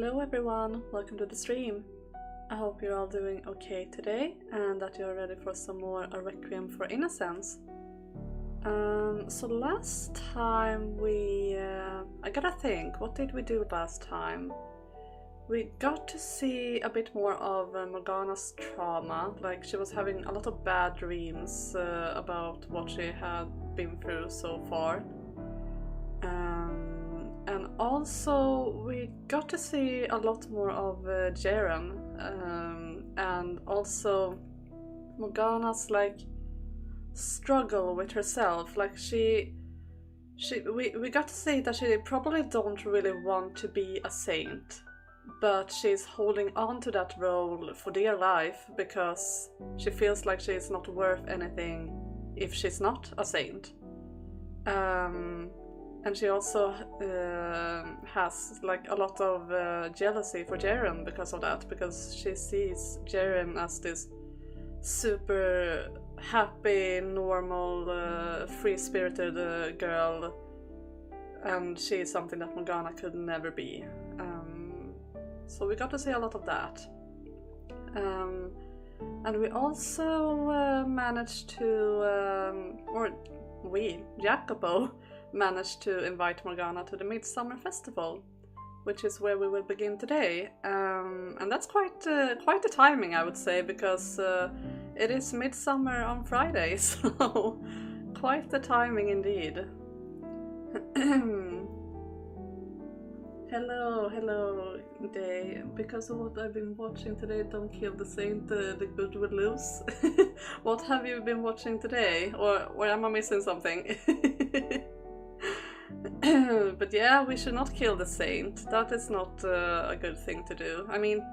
Hello everyone, welcome to the stream. I hope you're all doing okay today and that you're ready for some more A Requiem for Innocence. So last time I gotta think, what did we do last time? We got to see a bit more of Morgana's trauma, like she was having a lot of bad dreams about what she had been through so far. And also we got to see a lot more of Jaren, and also Morgana's like struggle with herself. Like we got to see that she probably don't really want to be a saint, but she's holding on to that role for dear life because she feels like she's not worth anything if she's not a saint. And she also has like a lot of jealousy for Jaren because of that, because she sees Jaren as this super happy, normal, free-spirited girl, and she's something that Morgana could never be. So we got to see a lot of that. And we also managed to, Jacopo managed to invite Morgana to the Midsummer festival, which is where we will begin today. And that's quite the timing, I would say, because it is Midsummer on Friday, so quite the timing indeed. Hello, Day. Because of what I've been watching today, Don't Kill the Saint, the good will lose. What have you been watching today? Or am I missing something? But yeah, we should not kill the saint. That is not a good thing to do. I mean,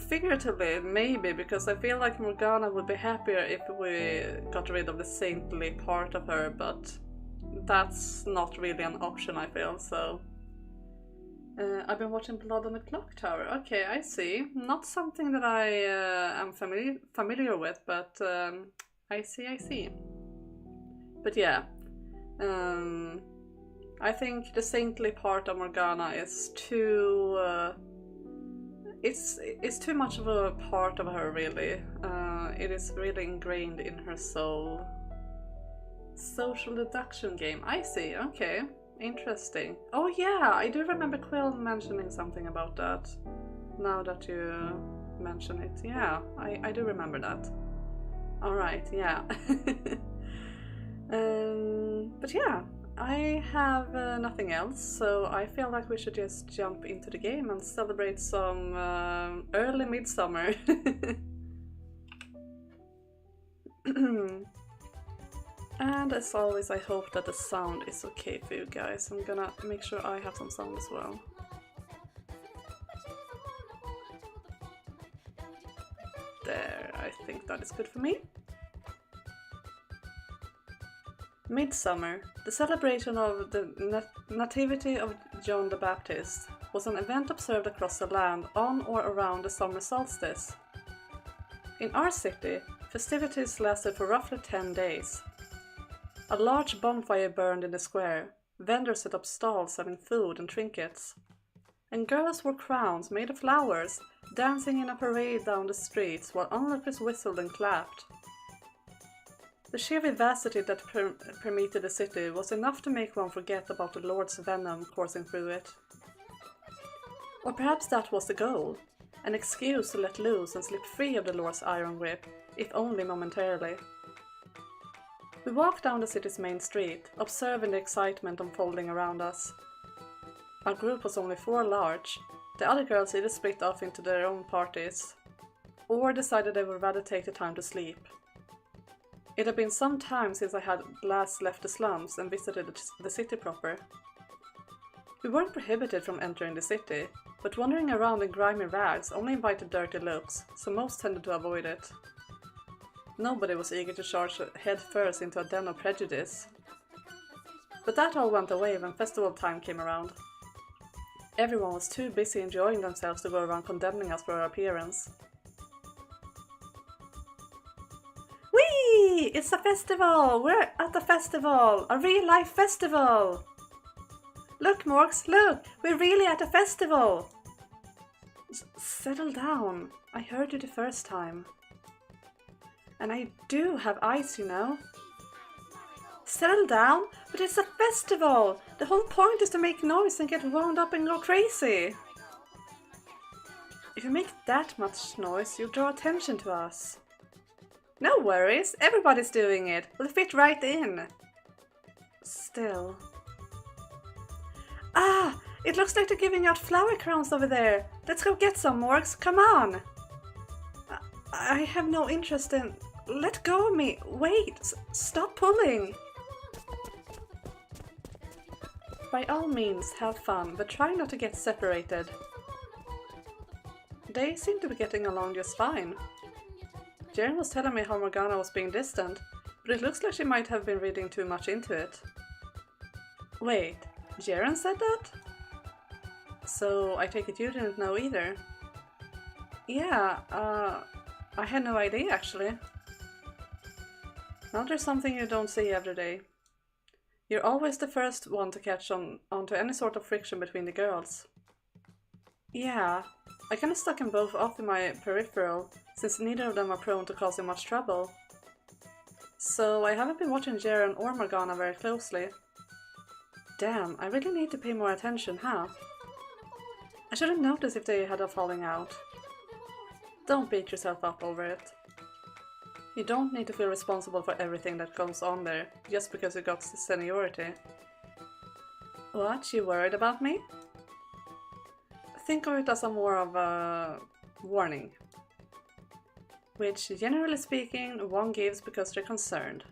figuratively, maybe, because I feel like Morgana would be happier if we got rid of the saintly part of her, but that's not really an option, I feel, so... I've been watching Blood on the Clock Tower. Okay, I see. Not something that I am familiar with, but I see. But yeah, I think the saintly part of Morgana is too... it's too much of a part of her, really. It is really ingrained in her soul. Social deduction game. I see, okay. Interesting. Oh yeah, I do remember Quill mentioning something about that. Now that you mention it. Yeah, I do remember that. Alright, yeah. But yeah, I have nothing else, so I feel like we should just jump into the game and celebrate some early Midsummer. And as always, I hope that the sound is okay for you guys. I'm gonna make sure I have some sound as well. There, I think that is good for me. Midsummer, the celebration of the nativity of John the Baptist, was an event observed across the land on or around the summer solstice. In our city, festivities lasted for roughly 10 days. A large bonfire burned in the square, vendors set up stalls selling food and trinkets. And girls wore crowns made of flowers, dancing in a parade down the streets while onlookers whistled and clapped. The sheer vivacity that permeated the city was enough to make one forget about the Lord's venom coursing through it. Or perhaps that was the goal, an excuse to let loose and slip free of the Lord's iron grip, if only momentarily. We walked down the city's main street, observing the excitement unfolding around us. Our group was only 4 large. The other girls either split off into their own parties, or decided they would rather take the time to sleep. It had been some time since I had last left the slums and visited the city proper. We weren't prohibited from entering the city, but wandering around in grimy rags only invited dirty looks, so most tended to avoid it. Nobody was eager to charge head first into a den of prejudice. But that all went away when festival time came around. Everyone was too busy enjoying themselves to go around condemning us for our appearance. Whee! It's a festival! We're at a festival! A real-life festival! Look, Morgs, look! We're really at a festival! Settle down. I heard you the first time. And I do have eyes, you know. Settle down? But it's a festival! The whole point is to make noise and get wound up and go crazy! If you make that much noise, you'll draw attention to us. No worries, everybody's doing it. We'll fit right in. Still. Ah! It looks like they're giving out flower crowns over there. Let's go get some, Morgs. Come on! I have no interest in... Let go of me! Wait! Stop pulling! By all means, have fun, but try not to get separated. They seem to be getting along just fine. Jaren was telling me how Morgana was being distant, but it looks like she might have been reading too much into it. Wait, Jaren said that? So I take it you didn't know either? Yeah, I had no idea actually. Now there's something you don't see every day. You're always the first one to catch onto any sort of friction between the girls. Yeah, I kinda stuck them both off in my peripheral, since neither of them are prone to causing much trouble. So I haven't been watching Jaren or Morgana very closely. Damn, I really need to pay more attention, huh? I should have noticed if they had a falling out. Don't beat yourself up over it. You don't need to feel responsible for everything that goes on there, just because you got seniority. What, you worried about me? Think of it as a more of a warning. Which, generally speaking, one gives because they're concerned.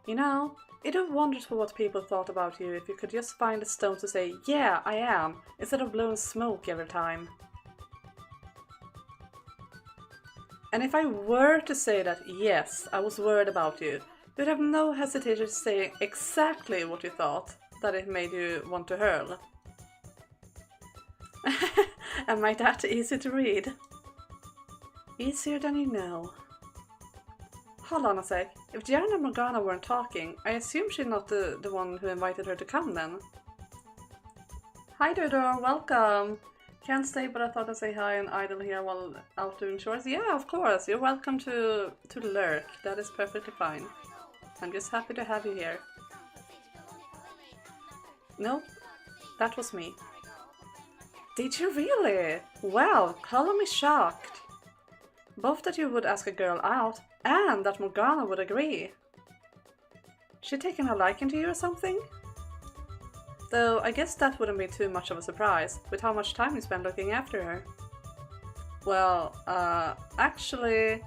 You know, it would wonderful what people thought about you if you could just find a stone to say, yeah, I am, instead of blowing smoke every time. And if I were to say that, yes, I was worried about you, you'd have no hesitation to say exactly what you thought, that it made you want to hurl. Am I that easy to read? Easier than you know. Hold on a sec. If Jaren and Morgana weren't talking, I assume she's not the one who invited her to come then. Hi Dodo, welcome! Can't stay, but I thought I'd say hi and idle here while out doing chores. Yeah, of course, you're welcome to lurk. That is perfectly fine. I'm just happy to have you here. Nope, that was me. Did you really? Well, color me shocked. Both that you would ask a girl out, and that Morgana would agree. She taken a liking to you or something? Though I guess that wouldn't be too much of a surprise, with how much time you spend looking after her. Well, actually,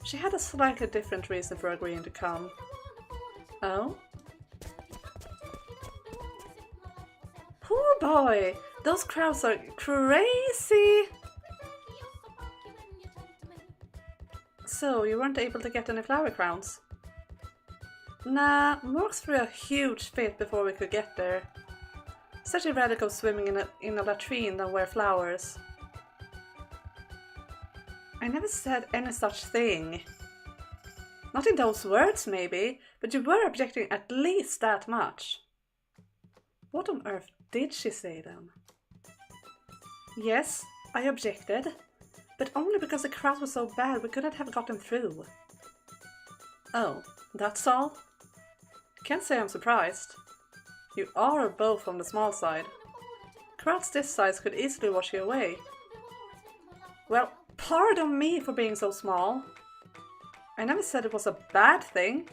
she had a slightly different reason for agreeing to come. Oh? Poor boy! Those crowds are crazy! So, you weren't able to get any flower crowns? Nah, Morgs threw a huge fit before we could get there. Such a radical swimming in a latrine than wear flowers. I never said any such thing. Not in those words, maybe, but you were objecting at least that much. What on earth did she say then? Yes, I objected, but only because the crowd was so bad we couldn't have gotten through. Oh, that's all? Can't say I'm surprised. You are both on the small side. Crowds this size could easily wash you away. Well, pardon me for being so small. I never said it was a bad thing.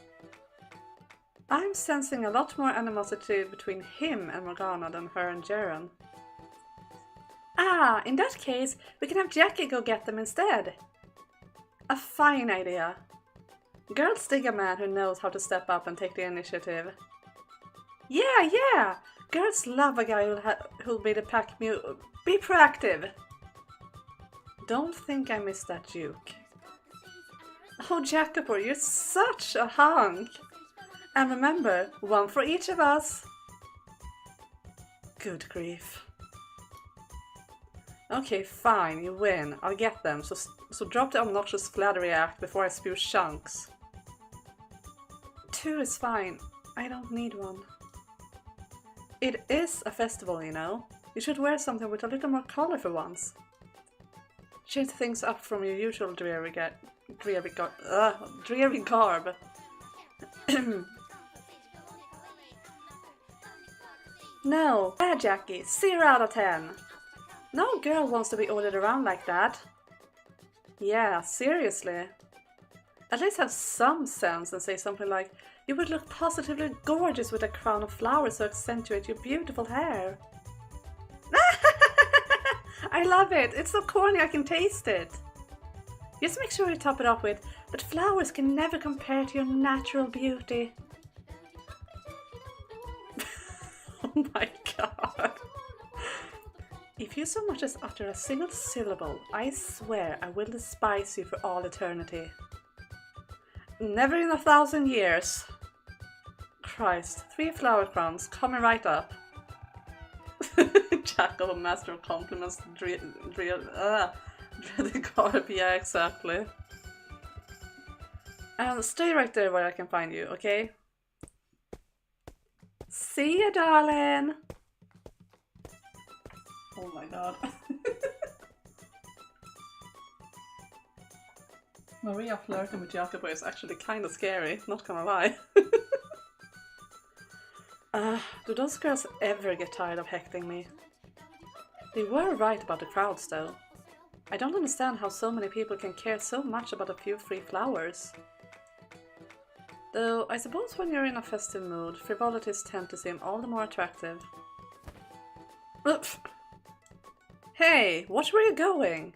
I'm sensing a lot more animosity between him and Morgana than her and Jaren. Ah, in that case, we can have Jackie go get them instead. A fine idea. Girls dig a man who knows how to step up and take the initiative. Yeah! Girls love a guy who'll be the pack mule. Be proactive! Don't think I missed that juke. Oh, Jacopo, you're such a hunk! And remember, one for each of us! Good grief. Okay, fine, you win. I'll get them, so drop the obnoxious flattery act before I spew chunks. 2 is fine. I don't need one. It is a festival, you know. You should wear something with a little more color for once. Change things up from your usual dreary garb. No, bad Jackie, 0 out of 10. No girl wants to be ordered around like that. Yeah, seriously. At least have some sense and say something like, you would look positively gorgeous with a crown of flowers to accentuate your beautiful hair. I love it! It's so corny I can taste it! Just make sure you top it up with, but flowers can never compare to your natural beauty. Oh my god. If you so much as utter a single syllable, I swear I will despise you for all eternity. Never in 1,000 years. Christ, 3 flower crowns coming right up. Jacopo, master of compliments, dreaded garb, yeah, exactly. And stay right there where I can find you, okay? See ya, darling! Oh my god. Maria flirting with Jacopo is actually kind of scary, not gonna lie. Do those girls ever get tired of heckling me? They were right about the crowds though. I don't understand how so many people can care so much about a few free flowers. Though I suppose when you're in a festive mood, frivolities tend to seem all the more attractive. Oof. Hey, watch where you're going!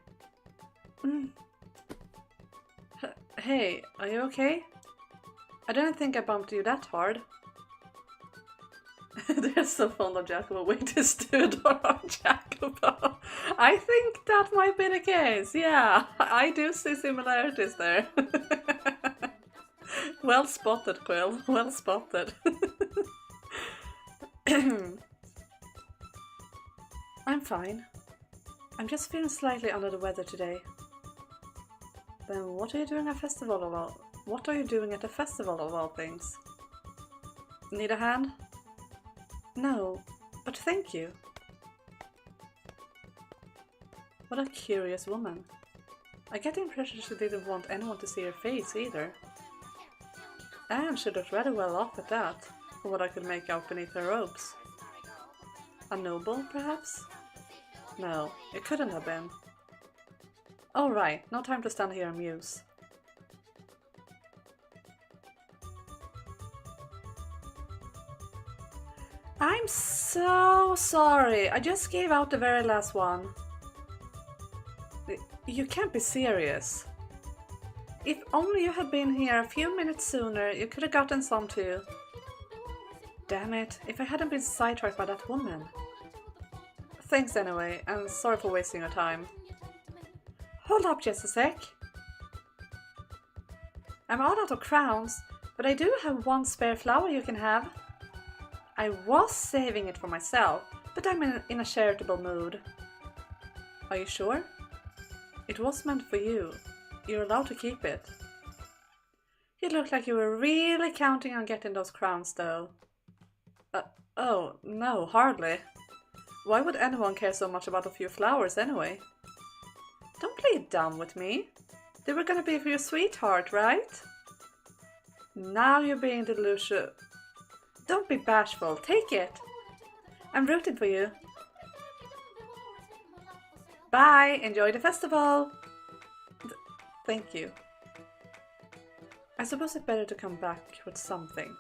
Hey, are you okay? I didn't think I bumped you that hard. They're so fond of Jacopo. Wait, to stood on Jacopo. I think that might be the case. Yeah, I do see similarities there. Well spotted, Quill. Well spotted. I'm fine. I'm just feeling slightly under the weather today. Then what are you doing at a festival of all? What are you doing at a festival of all things? Need a hand? No, but thank you. What a curious woman. I get the impression she didn't want anyone to see her face either. And she looked rather well off at that, from what I could make out beneath her robes. A noble, perhaps? No, it couldn't have been. Alright, no time to stand here and muse. I'm so sorry, I just gave out the very last one. You can't be serious. If only you had been here a few minutes sooner, you could have gotten some too. Damn it, if I hadn't been sidetracked by that woman. Thanks anyway, and sorry for wasting your time. Hold up just a sec. I'm all out of crowns, but I do have one spare flower you can have. I was saving it for myself, but I'm in a charitable mood. Are you sure? It was meant for you. You're allowed to keep it. You look like you were really counting on getting those crowns though. Oh, no, hardly. Why would anyone care so much about a few flowers anyway? Don't play dumb with me. They were gonna be for your sweetheart, right? Now you're being delusional. Don't be bashful, take it. I'm rooting for you. Bye, enjoy the festival. Thank you. I suppose it's better to come back with something,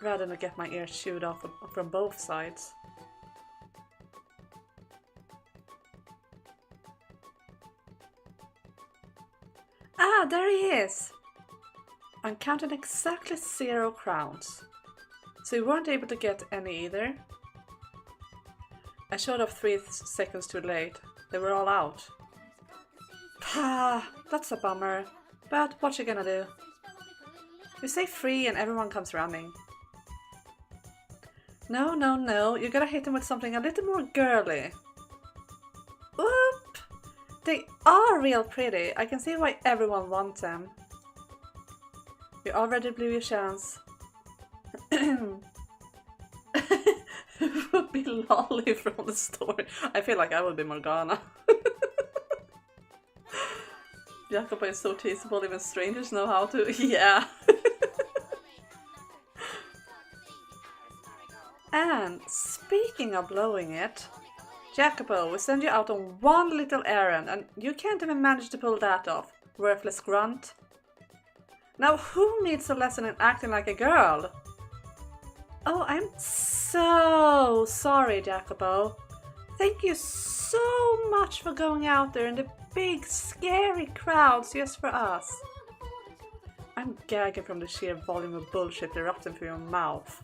rather than get my ears chewed off from both sides. Ah, there he is! I'm counting exactly 0 crowns. So you weren't able to get any either? I showed up 3 seconds too late. They were all out. Ah, that's a bummer. But what you gonna do? You say free and everyone comes running. No, no, no. You gotta hit them with something a little more girly. Whoop! They are real pretty. I can see why everyone wants them. You already blew your chance. lolly from the story. I feel like I would be Morgana. Jacopo is so teasable, even strangers know how to. Yeah. And speaking of blowing it, Jacopo, we send you out on one little errand and you can't even manage to pull that off. Worthless grunt. Now who needs a lesson in acting like a girl? Oh, I'm so sorry, Jacopo. Thank you so much for going out there in the big scary crowds just for us. I'm gagging from the sheer volume of bullshit erupting from your mouth.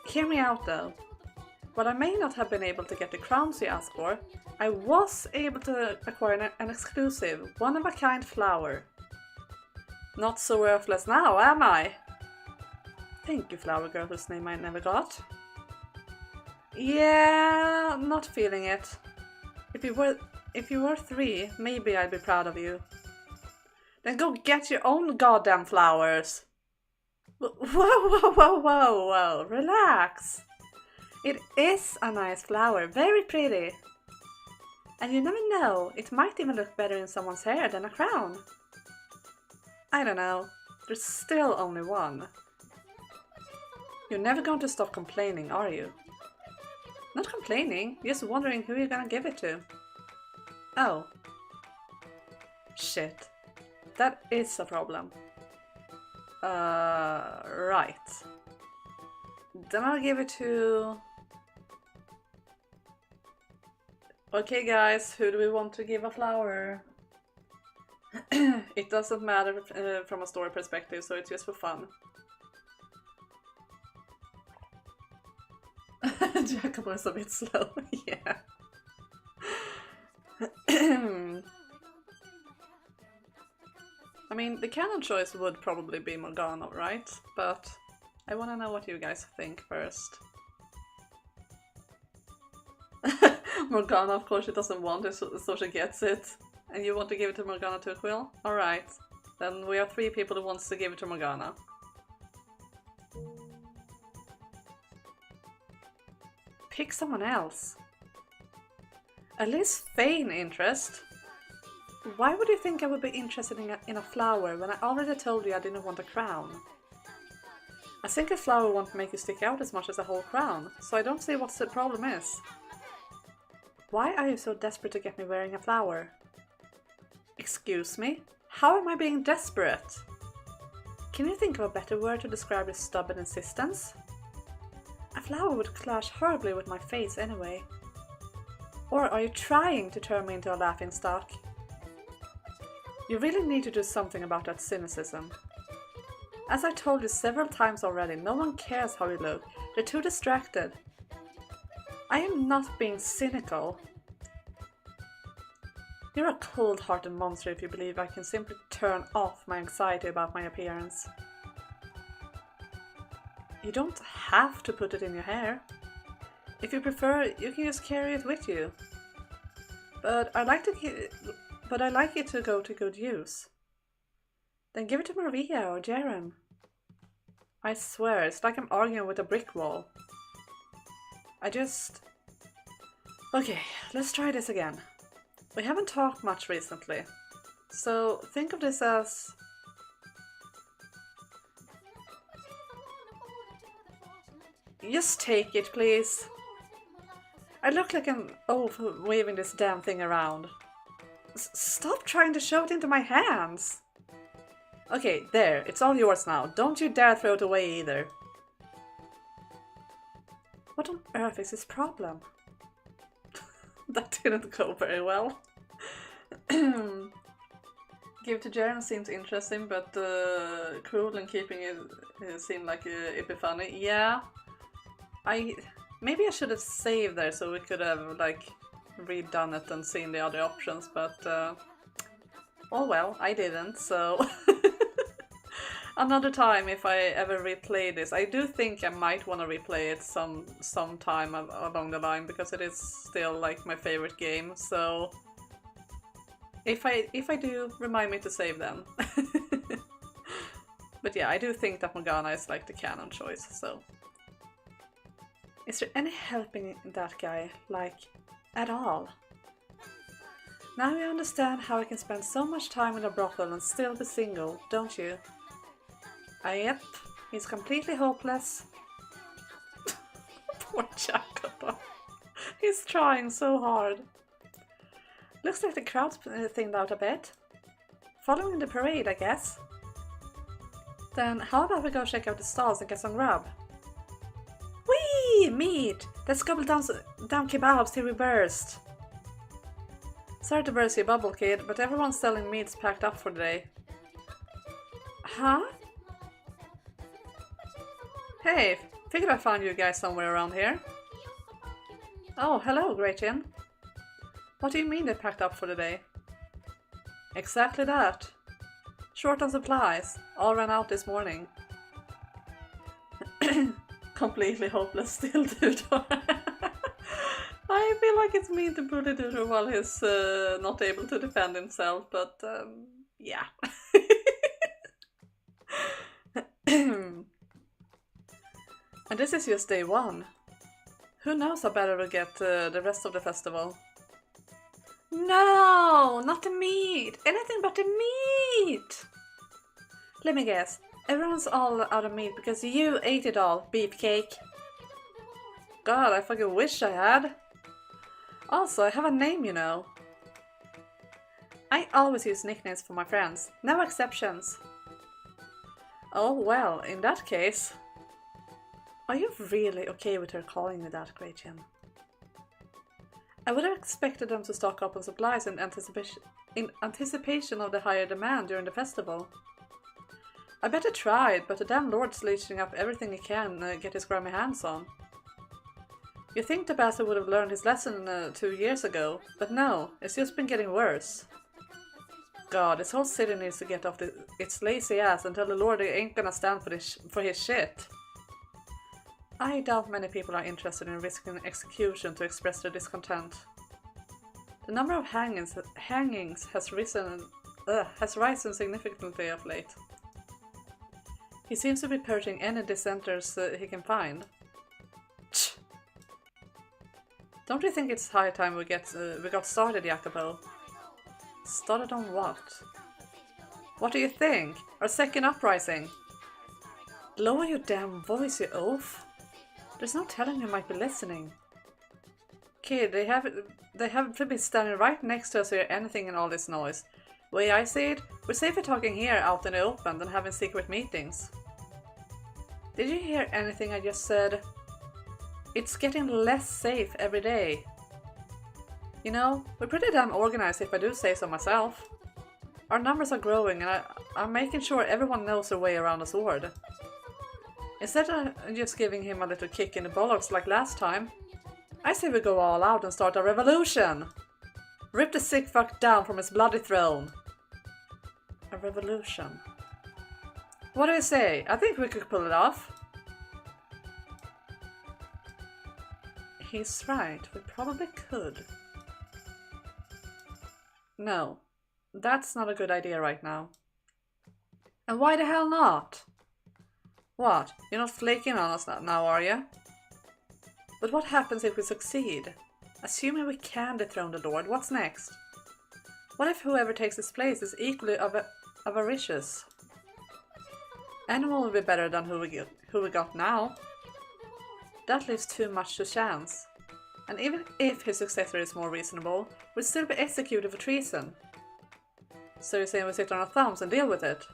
Hear me out though. While I may not have been able to get the crowns you asked for, I was able to acquire an exclusive, one-of-a-kind flower. Not so worthless now, am I? Thank you, flower girl whose name I never got. Yeah, not feeling it. If you were 3, maybe I'd be proud of you. Then go get your own goddamn flowers. Whoa, relax. It is a nice flower, very pretty. And you never know, it might even look better in someone's hair than a crown. I don't know, there's still only one. You're never going to stop complaining, are you? Not complaining, just wondering who you're gonna give it to. Oh. Shit. That is a problem. Right. Then I'll give it to... Okay guys, who do we want to give a flower? It doesn't matter from a story perspective, so it's just for fun. Jacopo is a bit slow, yeah. I mean, the canon choice would probably be Morgana, right? But I want to know what you guys think first. Morgana, of course, she doesn't want it, so she gets it. And you want to give it to Morgana too, Quill? Alright. Then we are 3 people who wants to give it to Morgana. Pick someone else. A Liz Fane interest? Why would you think I would be interested in a flower when I already told you I didn't want a crown? A single flower won't make you stick out as much as a whole crown, so I don't see what the problem is. Why are you so desperate to get me wearing a flower? Excuse me? How am I being desperate? Can you think of a better word to describe your stubborn insistence? A flower would clash horribly with my face anyway. Or are you trying to turn me into a laughingstock? You really need to do something about that cynicism. As I told you several times already, no one cares how you look. They're too distracted. I am not being cynical. You're a cold-hearted monster if you believe I can simply turn off my anxiety about my appearance. You don't have to put it in your hair. If you prefer, you can just carry it with you. But I like it to go to good use. Then give it to Maria or Jaren. I swear, it's like I'm arguing with a brick wall. Okay, let's try this again. We haven't talked much recently, so think of this as... Just take it, please. I look like an oaf waving this damn thing around. Stop trying to shove it into my hands! Okay, there, it's all yours now. Don't you dare throw it away either. What on earth is his problem? That didn't go very well. Give to Jaren seems interesting, but cruel and keeping it seemed like it'd be funny. Yeah, maybe I should have saved there so we could have like redone it and seen the other options, but oh well, I didn't, so another time if I ever replay this. I do think I might want to replay it some time along the line, because it is still like my favorite game, so if I do, remind me to save them. But yeah, I do think that Morgana is like the canon choice, so Is there any helping that guy, like, at all? Now you understand how I can spend so much time in a brothel and still be single, don't you? Yep, he's completely hopeless. Poor Jacopo. He's trying so hard. Looks like the crowd's thinned out a bit. Following the parade, I guess. Then how about we go check out the stalls and get some grub? Whee! Meat! Let's gobble down kebabs till we burst. Sorry to burst your bubble, kid, but everyone's selling meat's packed up for the day. Huh? Hey, figured I found you guys somewhere around here. Oh, hello, Requiem. What do you mean they packed up for the day? Exactly that. Short on supplies. All ran out this morning. Completely hopeless still, dude. I feel like it's mean to bully Dudu while he's not able to defend himself, but yeah. And this is just day one. Who knows how bad it will get the rest of the festival. No, not the meat! Anything but the meat! Let me guess, everyone's all out of meat because you ate it all, beefcake. God, I fucking wish I had. Also, I have a name, you know. I always use nicknames for my friends, no exceptions. Oh well, in that case... Are you really okay with her calling me that, Gretchen? I would have expected them to stock up on supplies in anticipation of the higher demand during the festival. I bet they tried, but the damn lord's leeching up everything he can get his grimy hands on. You think the bastard would have learned his lesson 2 years ago, but no, it's just been getting worse. God, this whole city needs to get off its lazy ass and tell the lord they ain't gonna stand for his shit. I doubt many people are interested in risking execution to express their discontent. The number of hangings has risen significantly of late. He seems to be purging any dissenters he can find. Don't you think it's high time we got started, Jacopo? Started on what? What do you think? Our second uprising? Lower your damn voice, you oaf! There's no telling who might be listening. Kid, they have to be standing right next to us to hear anything in all this noise. Way I see it, we're safer talking here out in the open than having secret meetings. Did you hear anything I just said? It's getting less safe every day. You know, we're pretty damn organized if I do say so myself. Our numbers are growing and I'm making sure everyone knows their way around the sword. Instead of just giving him a little kick in the bollocks like last time, I say we go all out and start a revolution! Rip the sick fuck down from his bloody throne! A revolution. What do you say? I think we could pull it off. He's right, we probably could. No, that's not a good idea right now. And why the hell not? What, you're not flaking on us now, are you? But what happens if we succeed? Assuming we can dethrone the Lord, what's next? What if whoever takes his place is equally avaricious? Anyone will be better than who we got now. That leaves too much to chance. And even if his successor is more reasonable, we'll still be executed for treason. So you're saying we sit on our thumbs and deal with it?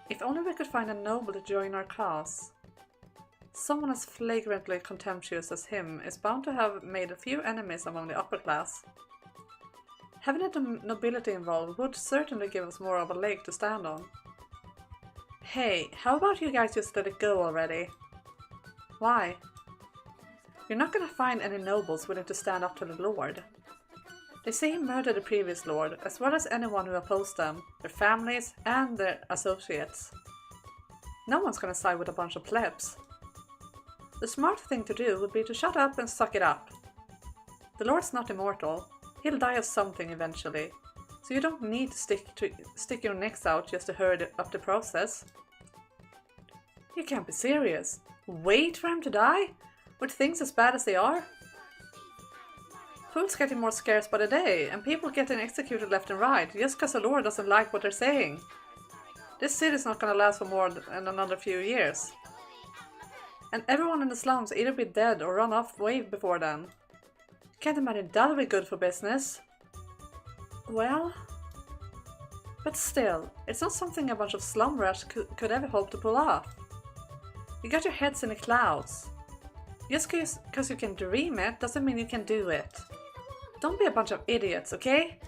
If only we could find a noble to join our cause. Someone as flagrantly contemptuous as him is bound to have made a few enemies among the upper class. Having the nobility involved would certainly give us more of a leg to stand on. Hey, how about you guys just let it go already? Why? You're not gonna find any nobles willing to stand up to the Lord. They say he murdered the previous Lord, as well as anyone who opposed them, their families, and their associates. No one's gonna side with a bunch of plebs. The smart thing to do would be to shut up and suck it up. The Lord's not immortal. He'll die of something eventually, so you don't need to stick your necks out just to hurry up the process. You can't be serious. Wait for him to die? With things as bad as they are? Food's getting more scarce by the day, and people getting executed left and right, just because the Lord doesn't like what they're saying. This city's not gonna last for more than another few years. And everyone in the slums either be dead or run off way before then. Can't imagine that'll be good for business. Well... But still, it's not something a bunch of slum rats could ever hope to pull off. You got your heads in the clouds. Just because you can dream it doesn't mean you can do it. Don't be a bunch of idiots, okay?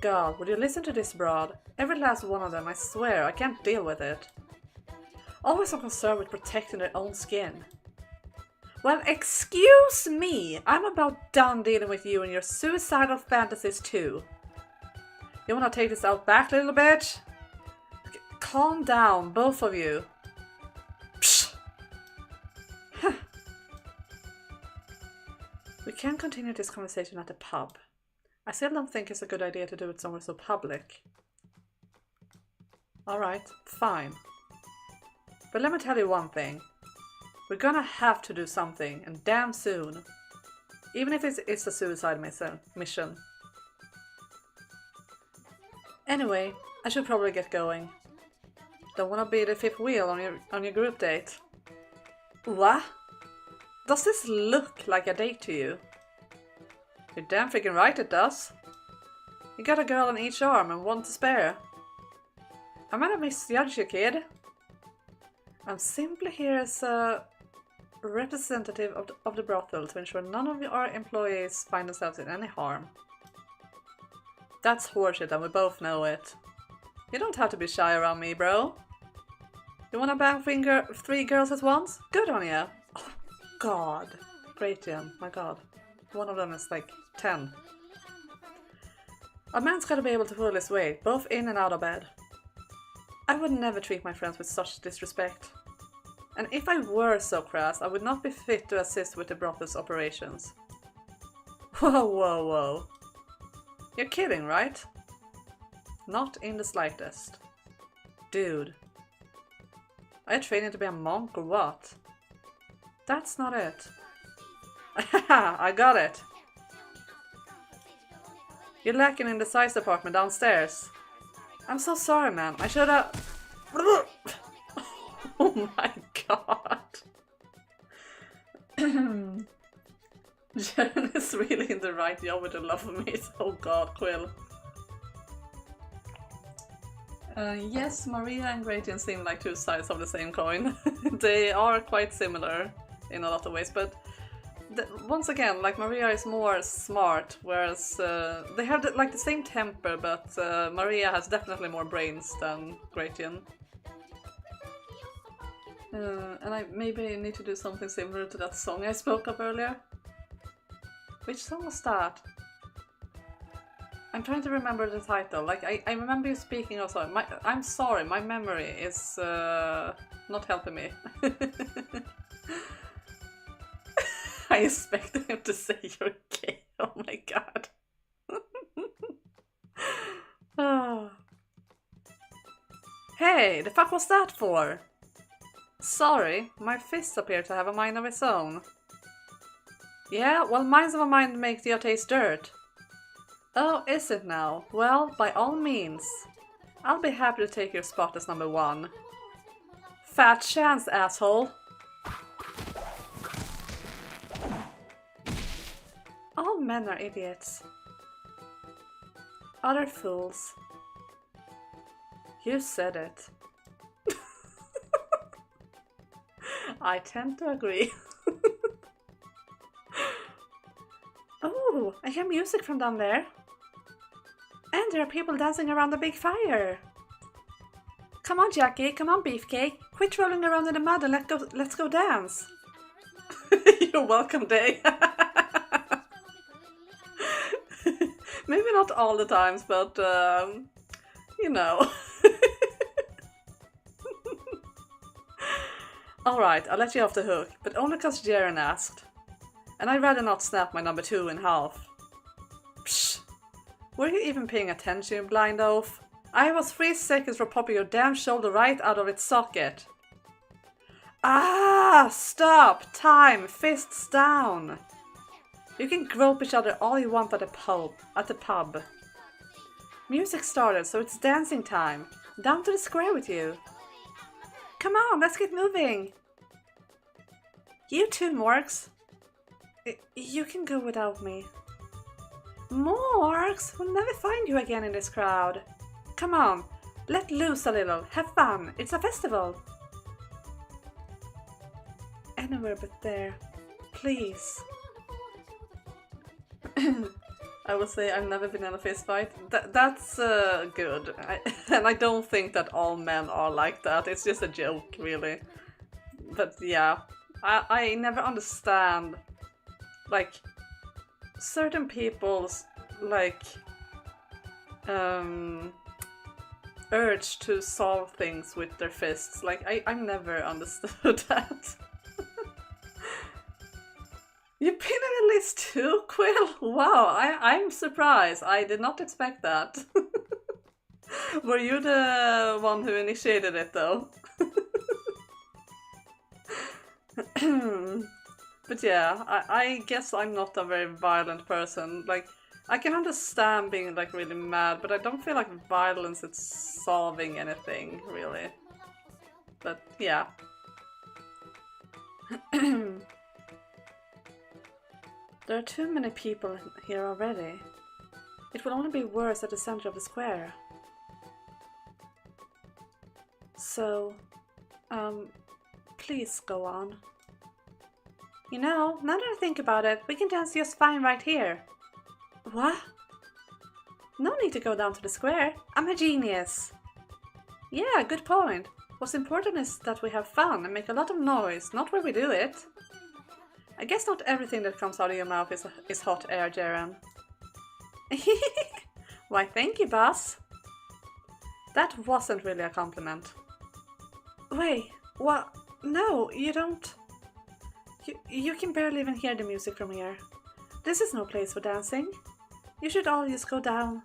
God, would you listen to this broad? Every last one of them, I swear, I can't deal with it. Always so concerned with protecting their own skin. Well, excuse me! I'm about done dealing with you and your suicidal fantasies too. You wanna take this out back, little bitch? Calm down, both of you. Psh. We can continue this conversation at the pub. I still don't think it's a good idea to do it somewhere so public. Alright, fine. But let me tell you one thing. We're gonna have to do something, and damn soon. Even if it's a suicide mission. Anyway, I should probably get going. Don't wanna be the fifth wheel on your group date. What? Does this look like a date to you? You're damn freaking right it does. You got a girl on each arm and one to spare. I might have misjudged you, kid. I'm simply here as a representative of the brothel to ensure none of our employees find themselves in any harm. That's horseshit and we both know it. You don't have to be shy around me, bro. You wanna bang three girls at once? Good on ya. Oh, God. Great, Jen. My God. One of them is like 10. A man's gotta be able to pull his weight, both in and out of bed. I would never treat my friends with such disrespect. And if I were so crass, I would not be fit to assist with the brothel's operations. Whoa, whoa, whoa. You're kidding, right? Not in the slightest. Dude. Are you training to be a monk or what? That's not it. I got it. You're lacking in the size department downstairs. I'm so sorry, man. I should have... Oh my God. Jaren is really in the right job with the love of me. Oh God, Quill. Yes, Maria and Gratian seem like two sides of the same coin. They are quite similar in a lot of ways, but once again, like Maria is more smart, whereas they have the same temper, but Maria has definitely more brains than Gratian. And I maybe need to do something similar to that song I spoke of earlier. Which song was that? I'm trying to remember the title. Like I remember you speaking of song. I'm sorry, my memory is not helping me. I expected him to say you're gay. Oh my God. Oh. Hey, the fuck was that for? Sorry, my fists appear to have a mind of its own. Yeah, well, minds of a mind make your taste dirt. Oh, is it now? Well, by all means. I'll be happy to take your spot as number one. Fat chance, asshole. All men are idiots. Other fools. You said it. I tend to agree. Oh, I hear music from down there. And there are people dancing around the big fire. Come on, Jackie. Come on, Beefcake. Quit rolling around in the mud and let's go dance. You're welcome, Day. Maybe not all the times, but, you know. Alright, I'll let you off the hook, but only because Jaren asked. And I'd rather not snap my number 2 in half. Psh! Were you even paying attention, you blind oaf? I was 3 seconds from popping your damn shoulder right out of its socket. Ah! Stop! Time! Fists down! You can grope each other all you want at the pub. Music started, so it's dancing time. Down to the square with you. Come on, let's get moving. You too, Morgs. You can go without me. Morgs, we'll never find you again in this crowd. Come on, let loose a little. Have fun. It's a festival. Anywhere but there. Please. I will say I've never been in a fist fight. That's good. And I don't think that all men are like that. It's just a joke, really. But yeah, I never understand, like, certain people's, like, urge to solve things with their fists. Like, I never understood that. You've been in a list too, Quill? Wow, I'm surprised. I did not expect that. Were you the one who initiated it, though? But yeah, I guess I'm not a very violent person. Like, I can understand being, like, really mad, but I don't feel like violence is solving anything, really. But yeah. There are too many people here already. It will only be worse at the center of the square. So, please go on. You know, now that I think about it, we can dance just fine right here. What? No need to go down to the square. I'm a genius. Yeah, good point. What's important is that we have fun and make a lot of noise, not where we do it. I guess not everything that comes out of your mouth is hot air, Jaren. Why, thank you, boss. That wasn't really a compliment. Wait, what? No, you don't. You can barely even hear the music from here. This is no place for dancing. You should all just go down.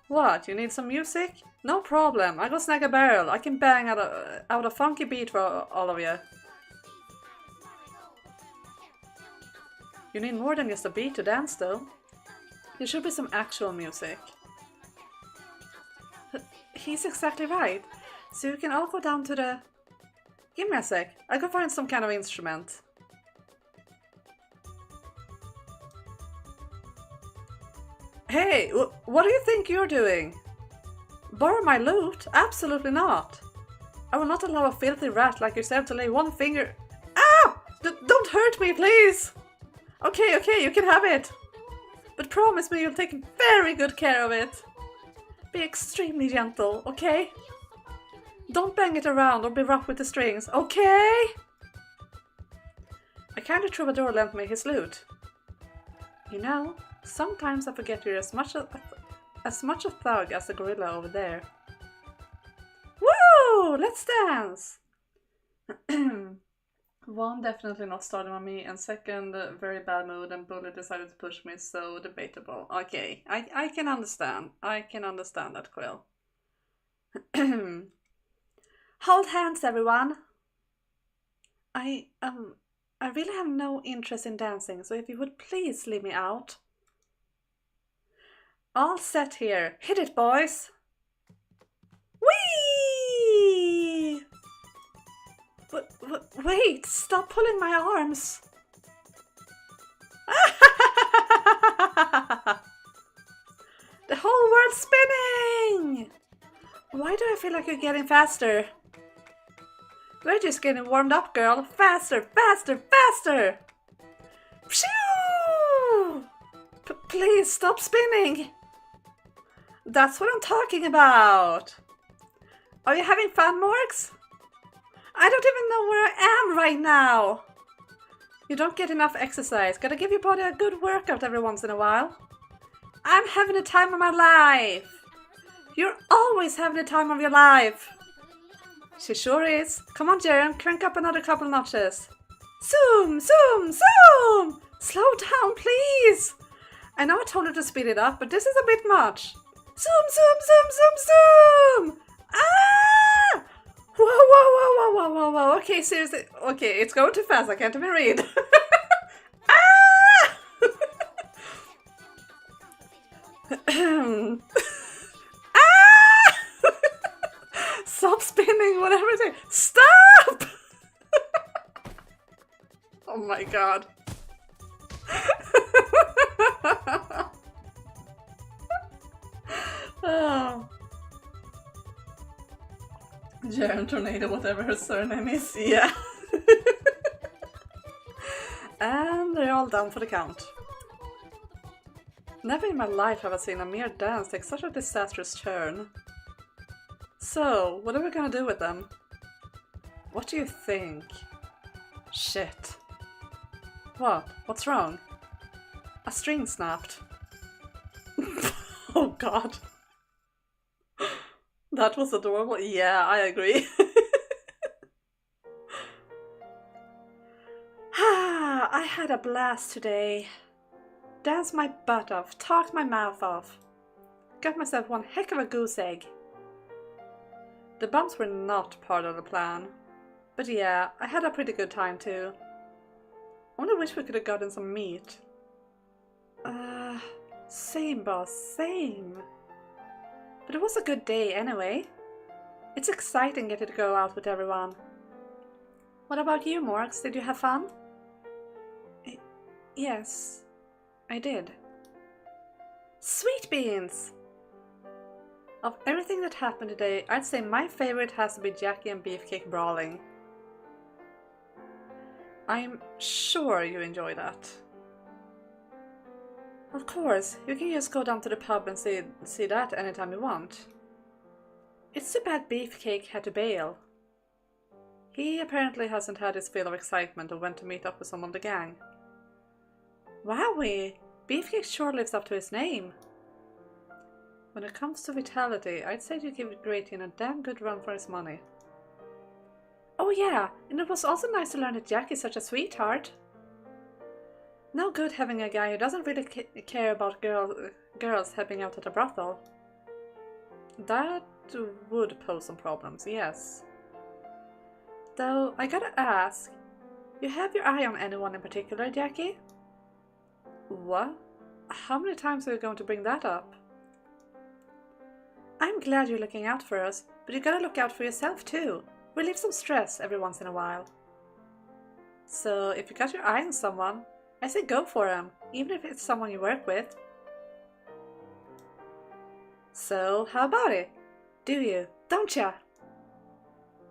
What, you need some music? No problem, I go snag a barrel. I can bang out a funky beat for all of you. You need more than just a beat to dance, though. There should be some actual music. He's exactly right. So you can all go down to the... Give me a sec. I'll go find some kind of instrument. Hey, what do you think you're doing? Borrow my loot? Absolutely not. I will not allow a filthy rat like yourself to lay one finger... Ah! Don't hurt me, please! Okay, you can have it. But promise me you'll take very good care of it. Be extremely gentle, okay? Don't bang it around or be rough with the strings, okay? A kind of troubadour lent me his lute. You know, sometimes I forget you're as much a thug as the gorilla over there. Woo! Let's dance! One, definitely not starting on me, and second, very bad mood, and Bully decided to push me, so debatable. Okay, I can understand. I can understand that, Quill. Hold hands, everyone! I really have no interest in dancing, so if you would please leave me out. All set here. Hit it, boys! Whee! Wait, stop pulling my arms! The whole world's spinning! Why do I feel like you're getting faster? We're just getting warmed up, girl. Faster, faster, faster! Phew! Please stop spinning! That's what I'm talking about! Are you having fun, Morgs? I don't even know where I am right now! You don't get enough exercise. Gotta give your body a good workout every once in a while. I'm having the time of my life! You're always having the time of your life! She sure is. Come on, Jaren, crank up another couple notches. Zoom, zoom, zoom! Slow down, please! I know I told her to speed it up, but this is a bit much. Zoom, zoom, zoom, zoom, zoom! Ah! Whoa, whoa, whoa, whoa, whoa, whoa, whoa. Okay, seriously. Okay, it's going too fast. I can't even read. Ah! Ah! Stop spinning, whatever it is. Stop! Oh my god. Oh. Jaren Tornado, whatever her surname is, yeah. And they're all done for the count. Never in my life have I seen a mere dance take such a disastrous turn. So, what are we gonna do with them? What do you think? Shit. What? What's wrong? A string snapped. Oh god. That was adorable. Yeah, I agree. I had a blast today. Danced my butt off, talked my mouth off. Got myself one heck of a goose egg. The bumps were not part of the plan. But yeah, I had a pretty good time too. I only wish we could have gotten some meat. Same boss, same. But it was a good day anyway. It's exciting getting to go out with everyone. What about you, Morgs? Did you have fun? Yes, I did. Sweet beans! Of everything that happened today, I'd say my favorite has to be Jackie and Beefcake brawling. I'm sure you enjoy that. Of course, you can just go down to the pub and see that anytime you want. It's too bad Beefcake had to bail. He apparently hasn't had his fill of excitement and went to meet up with some of the gang. Wowee! Beefcake sure lives up to his name. When it comes to vitality, I'd say you give Gratian a damn good run for his money. Oh yeah, and it was also nice to learn that Jack is such a sweetheart. No good having a guy who doesn't really care about girls helping out at a brothel. That would pose some problems, yes. Though, I gotta ask, you have your eye on anyone in particular, Jackie? What? How many times are you going to bring that up? I'm glad you're looking out for us, but you gotta look out for yourself too. Relieve some stress every once in a while. So, if you got your eye on someone, I say go for him, even if it's someone you work with. So, how about it? Do you? Don't ya?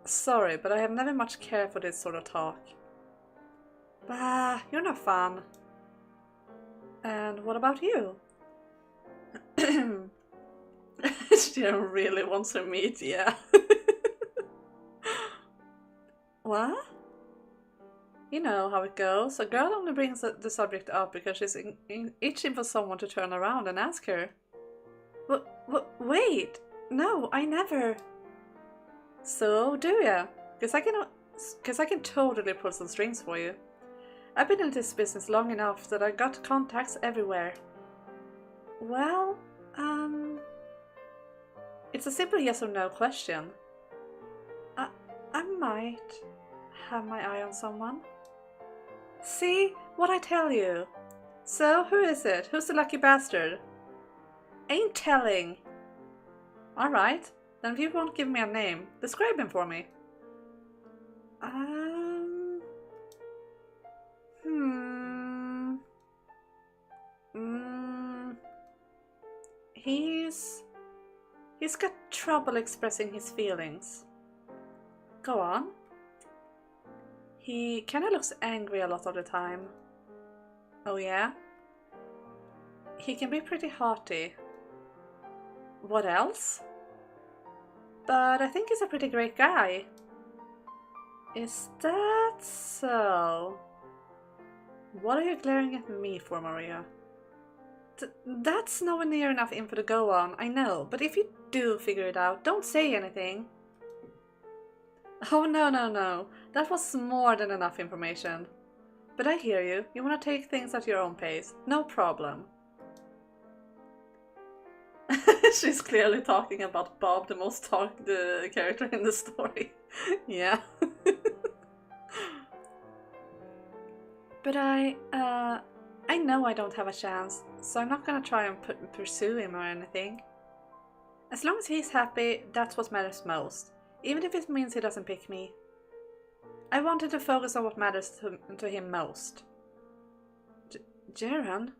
Sorry, but I have never much care for this sort of talk. Bah, you're not fun. And what about you? She really wants her meat, yeah. What? You know how it goes. A girl only brings the subject up because she's itching for someone to turn around and ask her. Wait! No, I never... So, do ya? Cause I can totally pull some strings for you. I've been in this business long enough that I got contacts everywhere. Well, it's a simple yes or no question. I might have my eye on someone. See? What I tell you. So, who is it? Who's the lucky bastard? Ain't telling. Alright, then if you won't give me a name, describe him for me. He's got trouble expressing his feelings. Go on. He kinda looks angry a lot of the time. Oh yeah? He can be pretty haughty. What else? But I think he's a pretty great guy. Is that so? What are you glaring at me for, Maria? That's nowhere near enough info to go on, I know, but if you do figure it out, don't say anything. Oh no, that was more than enough information. But I hear you, you want to take things at your own pace, no problem. She's clearly talking about Bob, the most talked character in the story. Yeah. But I know I don't have a chance, so I'm not gonna try and pursue him or anything. As long as he's happy, that's what matters most, even if it means he doesn't pick me. I wanted to focus on what matters to him most. Jaren?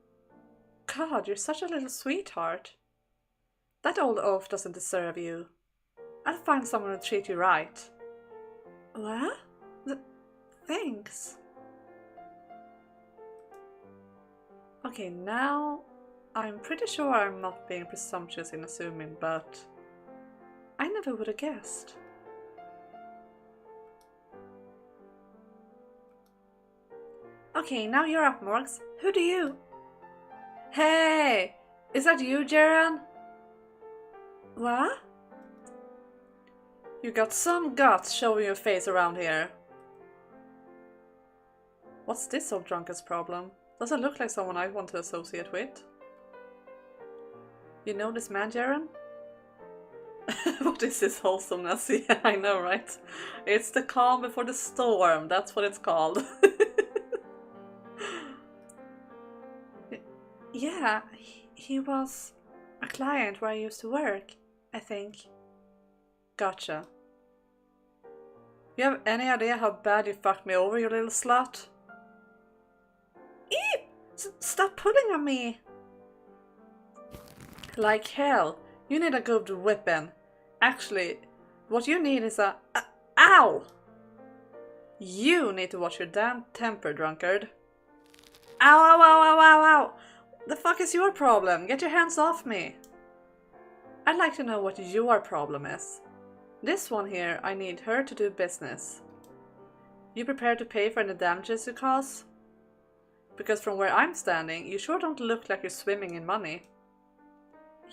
God, you're such a little sweetheart. That old oaf doesn't deserve you. I'll find someone who'll treat you right. What? Thanks. Okay, now I'm pretty sure I'm not being presumptuous in assuming, but I never would have guessed. Okay, now you're up, Morgs. Who do you? Hey! Is that you, Jaren? What? You got some guts showing your face around here. What's this old drunkard's problem? Doesn't look like someone I want to associate with. You know this man, Jaren? What is this wholesomeness? Yeah, I know, right? It's the calm before the storm, that's what it's called. Yeah, he was a client where I used to work, I think. Gotcha. You have any idea how bad you fucked me over, you little slut? Eep! Stop pulling on me! Like hell, you need a good whipping. Actually, what you need is a ow! You need to watch your damn temper, drunkard. Ow, ow, ow, ow, ow, ow! The fuck is your problem? Get your hands off me! I'd like to know what your problem is. This one here, I need her to do business. You prepared to pay for any damages you cause? Because from where I'm standing, you sure don't look like you're swimming in money.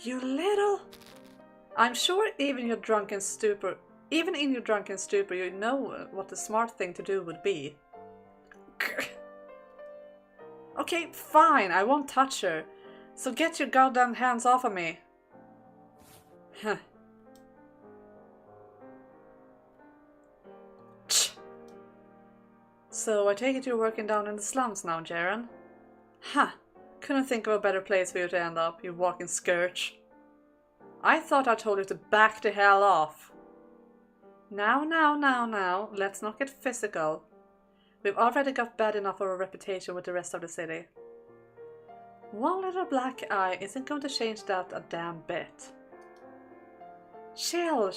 You little... I'm sure even in your drunken stupor, you know what the smart thing to do would be. Okay, fine, I won't touch her. So get your goddamn hands off of me. Huh. So I take it you're working down in the slums now, Jaren? Huh. Couldn't think of a better place for you to end up, you walking scourge. I thought I told you to back the hell off. Now, let's not get physical. We've already got bad enough of a reputation with the rest of the city. One little black eye isn't going to change that a damn bit. Chill,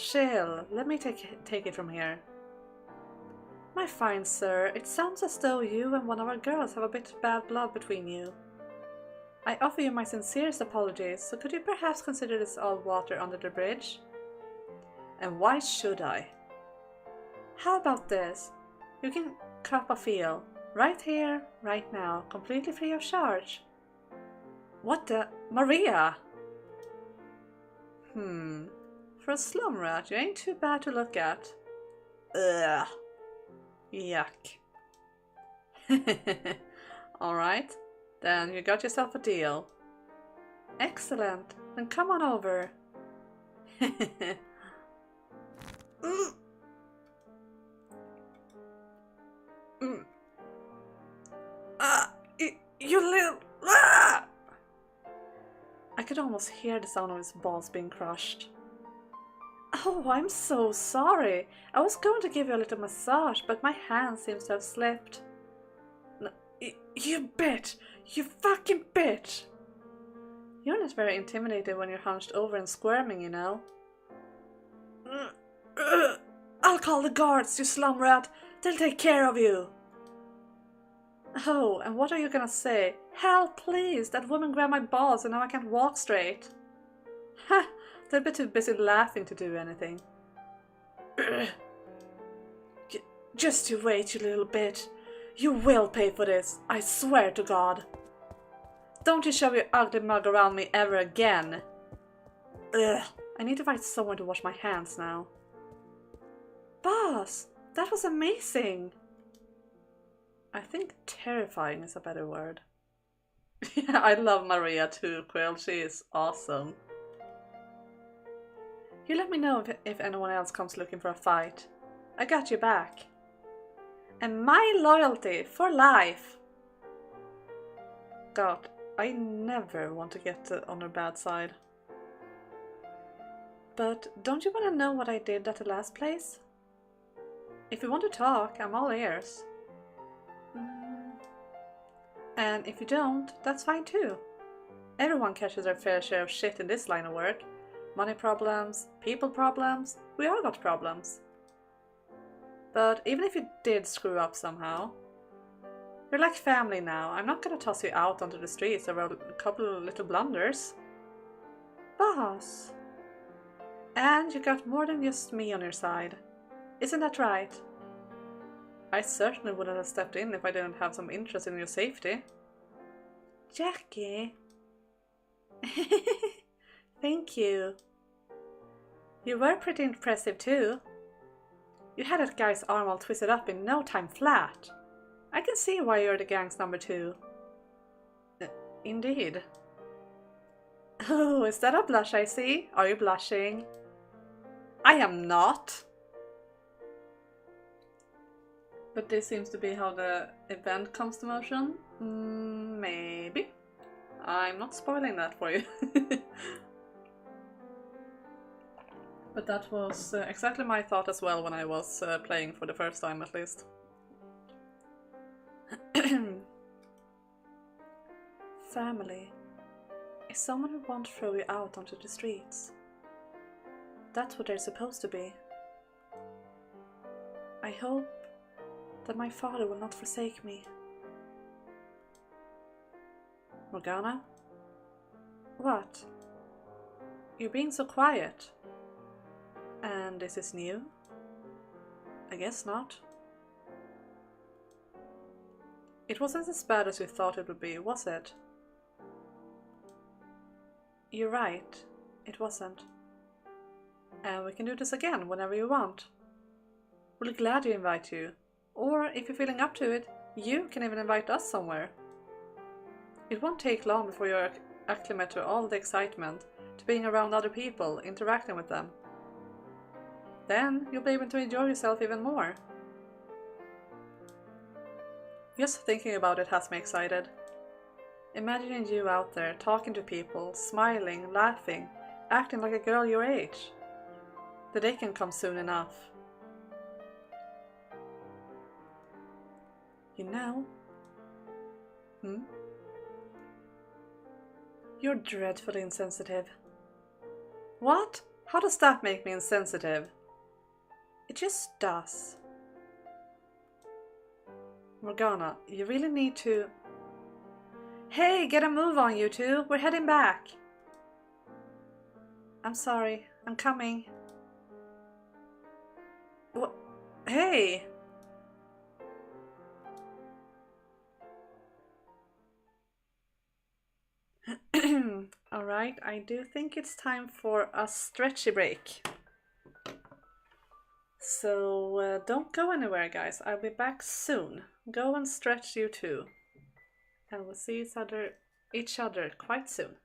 let me take it from here. My fine sir, it sounds as though you and one of our girls have a bit of bad blood between you. I offer you my sincerest apologies, so could you perhaps consider this all water under the bridge? And why should I? How about this? You can cop a feel, right here, right now, completely free of charge. What the... Maria! For a slum rat, you ain't too bad to look at. Ugh. Yuck. Alright, then you got yourself a deal. Excellent, then come on over. You little... I could almost hear the sound of his balls being crushed. Oh, I'm so sorry. I was going to give you a little massage, but my hand seems to have slipped. No, you bitch! You fucking bitch! You're not very intimidated when you're hunched over and squirming, you know. I'll call the guards, you slum rat. They'll take care of you. Oh, and what are you gonna say? Help, please! That woman grabbed my balls and now I can't walk straight. Ha! They'll be too busy laughing to do anything. Just you wait, you little bitch. You will pay for this, I swear to God. Don't you shove your ugly mug around me ever again. Ugh, I need to find someone to wash my hands now. Boss, that was amazing. I think terrifying is a better word. Yeah, I love Maria too, Quill. She is awesome. You let me know if anyone else comes looking for a fight. I got your back. And my loyalty for life. checked out. I never want to get on her bad side. But don't you want to know what I did at the last place? If you want to talk, I'm all ears. And if you don't, that's fine too. Everyone catches their fair share of shit in this line of work. Money problems, people problems, we all got problems. But even if you did screw up somehow, you're like family now. I'm not gonna toss you out onto the streets over a couple of little blunders. Boss! And you got more than just me on your side. Isn't that right? I certainly wouldn't have stepped in if I didn't have some interest in your safety. Jackie! Thank you. You were pretty impressive too. You had that guy's arm all twisted up in no time flat. I can see why you're the gang's number 2. Indeed. Oh, is that a blush I see? Are you blushing? I am not. But this seems to be how the event comes to motion. Maybe. I'm not spoiling that for you. But that was exactly my thought as well when I was playing for the first time at least. Family is someone who won't throw you out onto the streets. That's what they're supposed to be. I hope that my father will not forsake me. Morgana? What? You're being so quiet. And this is new? I guess not. It wasn't as bad as you thought it would be, was it? You're right, it wasn't. And we can do this again whenever you want. We'll gladly invite you. Or if you're feeling up to it, you can even invite us somewhere. It won't take long before you're acclimated to all the excitement, to being around other people, interacting with them. Then you'll be able to enjoy yourself even more. Just thinking about it has me excited. Imagining you out there, talking to people, smiling, laughing, acting like a girl your age. The day can come soon enough. You know? You're dreadfully insensitive. What? How does that make me insensitive? It just does. Morgana, you really need to... Hey, get a move on you two, we're heading back. I'm sorry, I'm coming. What? Hey! Alright, I do think it's time for a stretchy break. So don't go anywhere, guys. I'll be back soon. Go and stretch you too. And we'll see each other quite soon.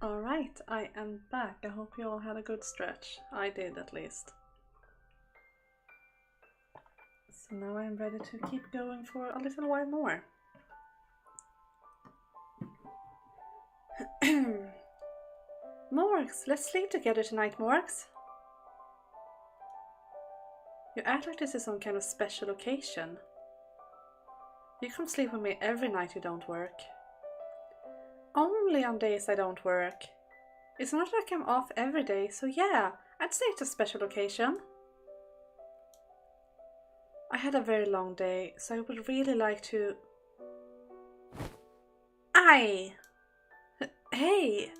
Alright, I am back. I hope you all had a good stretch. I did, at least. So now I'm ready to keep going for a little while more. Morgs, let's sleep together tonight, Morgs. You act like this is some kind of special occasion. You come sleep with me every night you don't work. Only on days I don't work. It's not like I'm off every day, so yeah, I'd say it's a special occasion. I had a very long day, so I would really like to... Aye! Hey!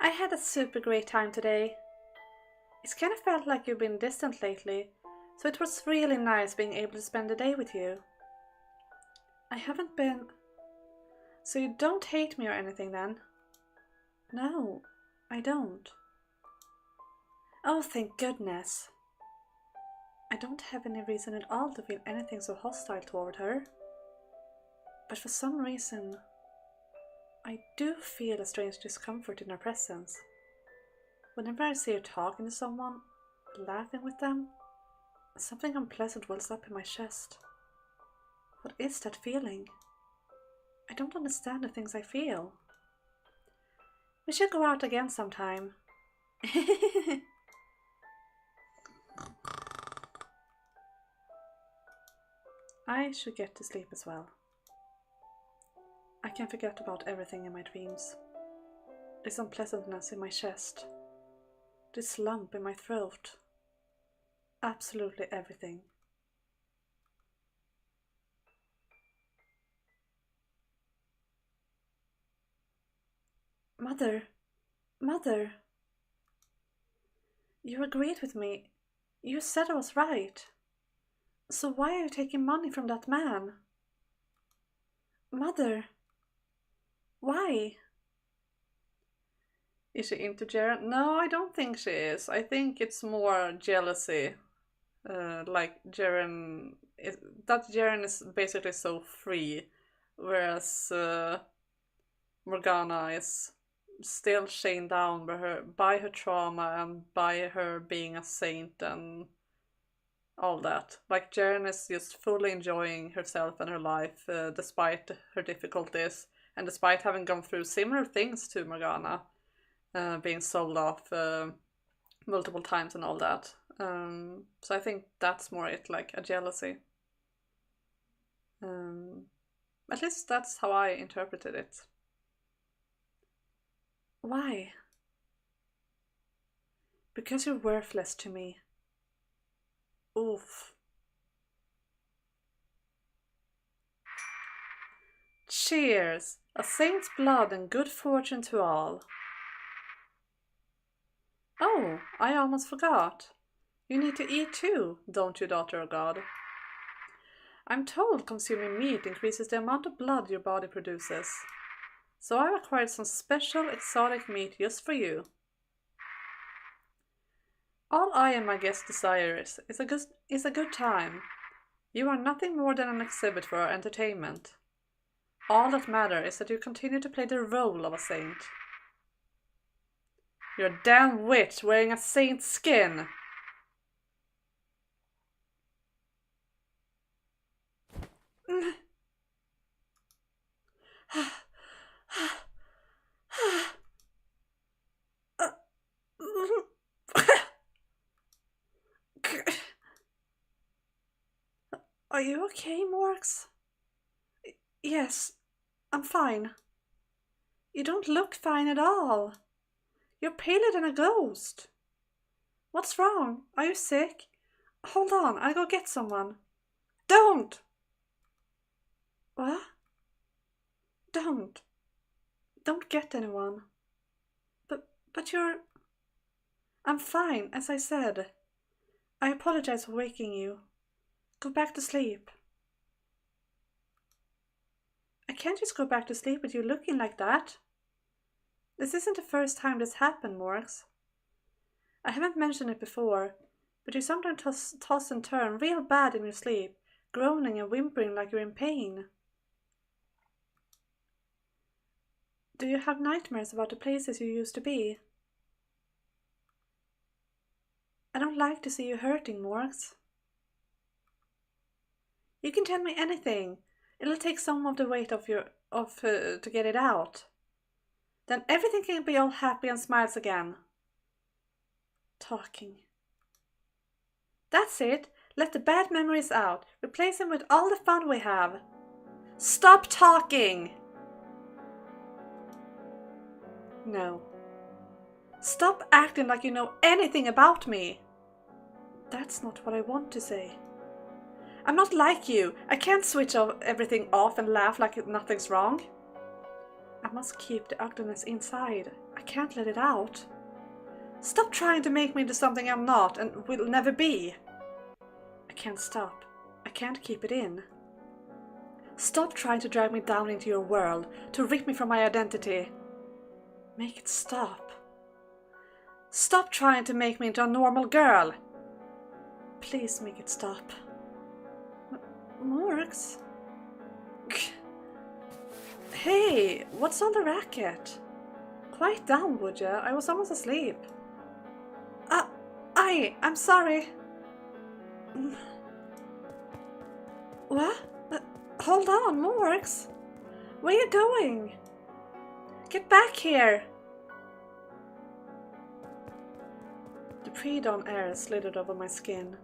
I had a super great time today. It's kind of felt like you've been distant lately, so it was really nice being able to spend the day with you. I haven't been... So you don't hate me or anything then? No, I don't. Oh, thank goodness. I don't have any reason at all to feel anything so hostile toward her. But for some reason, I do feel a strange discomfort in her presence. Whenever I see her talking to someone, laughing with them, something unpleasant wells up in my chest. What is that feeling? I don't understand the things I feel. We should go out again sometime. I should get to sleep as well. I can forget about everything in my dreams. This unpleasantness in my chest. This lump in my throat. Absolutely everything. Mother, you agreed with me. You said I was right. So why are you taking money from that man? Mother, why? Is she into Jaren? No, I don't think she is. I think it's more jealousy. Like Jaren is basically so free, whereas Morgana is still chained down by her trauma and by her being a saint and all that. Like Jaren is just fully enjoying herself and her life despite her difficulties and despite having gone through similar things to Morgana, being sold off multiple times and all that. So I think that's more it, like a jealousy. At least that's how I interpreted it. Why? Because you're worthless to me. Oof. Cheers! A saint's blood and good fortune to all. Oh, I almost forgot. You need to eat too, don't you, daughter of God? I'm told consuming meat increases the amount of blood your body produces. So I acquired some special exotic meat just for you. All I and my guests desire is a good time. You are nothing more than an exhibit for our entertainment. All that matters is that you continue to play the role of a saint. You're a damn witch wearing a saint's skin. Are you okay, Morgs? Yes, I'm fine. You don't look fine at all. You're paler than a ghost. What's wrong? Are you sick? Hold on, I'll go get someone. Don't! What? Don't. Don't get anyone. But you're... I'm fine, as I said. I apologize for waking you. Go back to sleep. I can't just go back to sleep with you looking like that. This isn't the first time this happened, Morgs. I haven't mentioned it before, but you sometimes toss and turn real bad in your sleep, groaning and whimpering like you're in pain. Do you have nightmares about the places you used to be? I don't like to see you hurting, Morgs. You can tell me anything. It'll take some of the weight off to get it out. Then everything can be all happy and smiles again. Talking. That's it. Let the bad memories out. Replace them with all the fun we have. Stop talking! No. Stop acting like you know anything about me. That's not what I want to say. I'm not like you. I can't switch everything off and laugh like nothing's wrong. I must keep the ugliness inside. I can't let it out. Stop trying to make me into something I'm not and will never be. I can't stop. I can't keep it in. Stop trying to drag me down into your world, to rip me from my identity. Make it stop. Stop trying to make me into a normal girl. Please make it stop. Morgs? Hey, what's all the racket? Quiet down, would ya? I was almost asleep. I'm sorry. What? Hold on, Morgs. Where are you going? Get back here! The pre-dawn air slithered over my skin.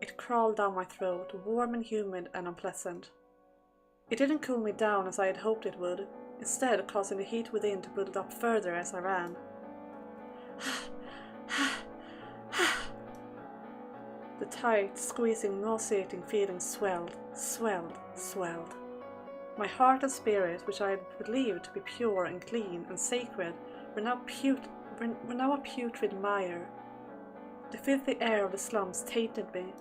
It crawled down my throat, warm and humid and unpleasant. It didn't cool me down as I had hoped it would, instead causing the heat within to build up further as I ran. The tight, squeezing, nauseating feeling swelled. My heart and spirit, which I had believed to be pure and clean and sacred, were now a putrid mire. The filthy air of the slums tainted me.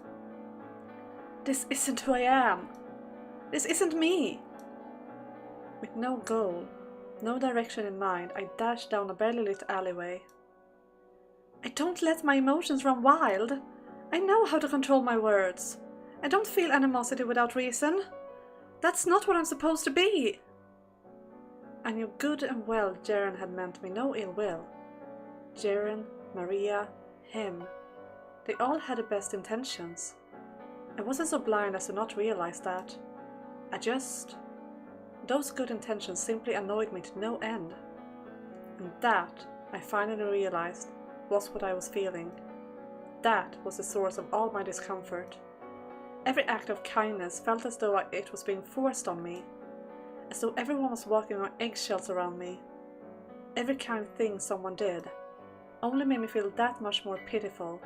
This isn't who I am. This isn't me. With no goal, no direction in mind, I dashed down a barely lit alleyway. I don't let my emotions run wild. I know how to control my words. I don't feel animosity without reason. That's not what I'm supposed to be. I knew good and well Jaren had meant me no ill will. Jaren, Maria, him. They all had the best intentions. I wasn't so blind as to not realize that. Those good intentions simply annoyed me to no end. And that, I finally realized, was what I was feeling. That was the source of all my discomfort. Every act of kindness felt as though it was being forced on me, as though everyone was walking on eggshells around me. Every kind thing someone did only made me feel that much more pitiful.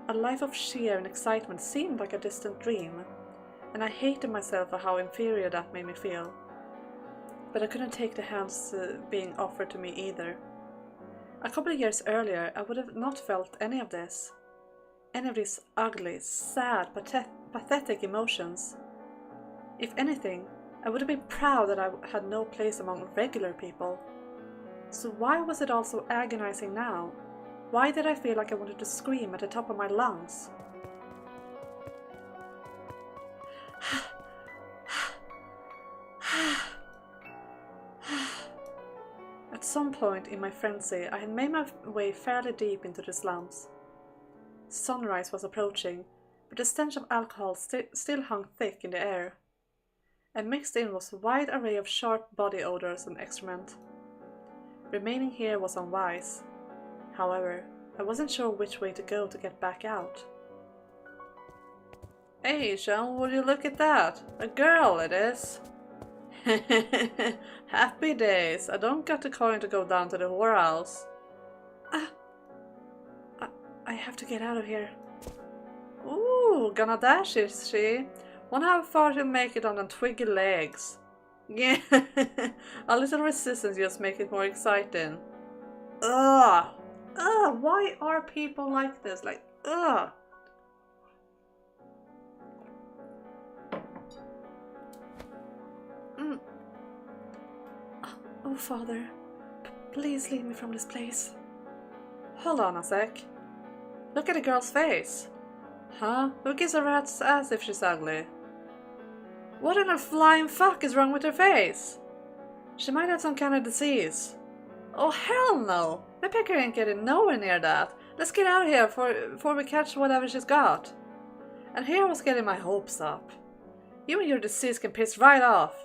A life of cheer and excitement seemed like a distant dream, and I hated myself for how inferior that made me feel. But I couldn't take the hands being offered to me either. A couple of years earlier, I would have not felt any of this. Any of these ugly, sad, pathetic emotions. If anything, I would have been proud that I had no place among regular people. So why was it all so agonizing now? Why did I feel like I wanted to scream at the top of my lungs? At some point in my frenzy, I had made my way fairly deep into the slums. Sunrise was approaching, but the stench of alcohol still hung thick in the air. And mixed in was a wide array of sharp body odors and excrement. Remaining here was unwise. However, I wasn't sure which way to go to get back out. Hey, Sean, would you look at that? A girl, it is. Happy days. I don't got the coin to go down to the whorehouse. I have to get out of here. Ooh, gonna dash, is she? Wonder how far she'll make it on them twiggy legs. Yeah, a little resistance just make it more exciting. Ugh! Ugh! Why are people like this? Like, ugh! Oh, Father, please lead me from this place. Hold on a sec. Look at the girl's face. Huh? Who gives a rat's ass if she's ugly? What in the flying fuck is wrong with her face? She might have some kind of disease. Oh hell no! My picker ain't getting nowhere near that. Let's get out of here before we catch whatever she's got. And here I was getting my hopes up. You and your disease can piss right off.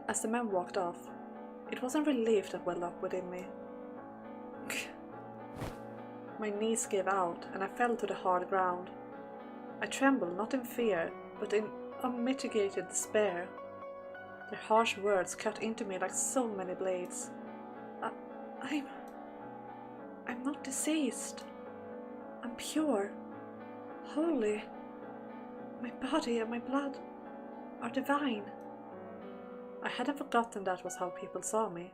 As the man walked off, it wasn't relief that welled up within me. My knees gave out and I fell to the hard ground. I trembled not in fear, but in unmitigated despair. Their harsh words cut into me like so many blades. I'm not deceased. I'm pure, holy. My body and my blood are divine. I hadn't forgotten that was how people saw me.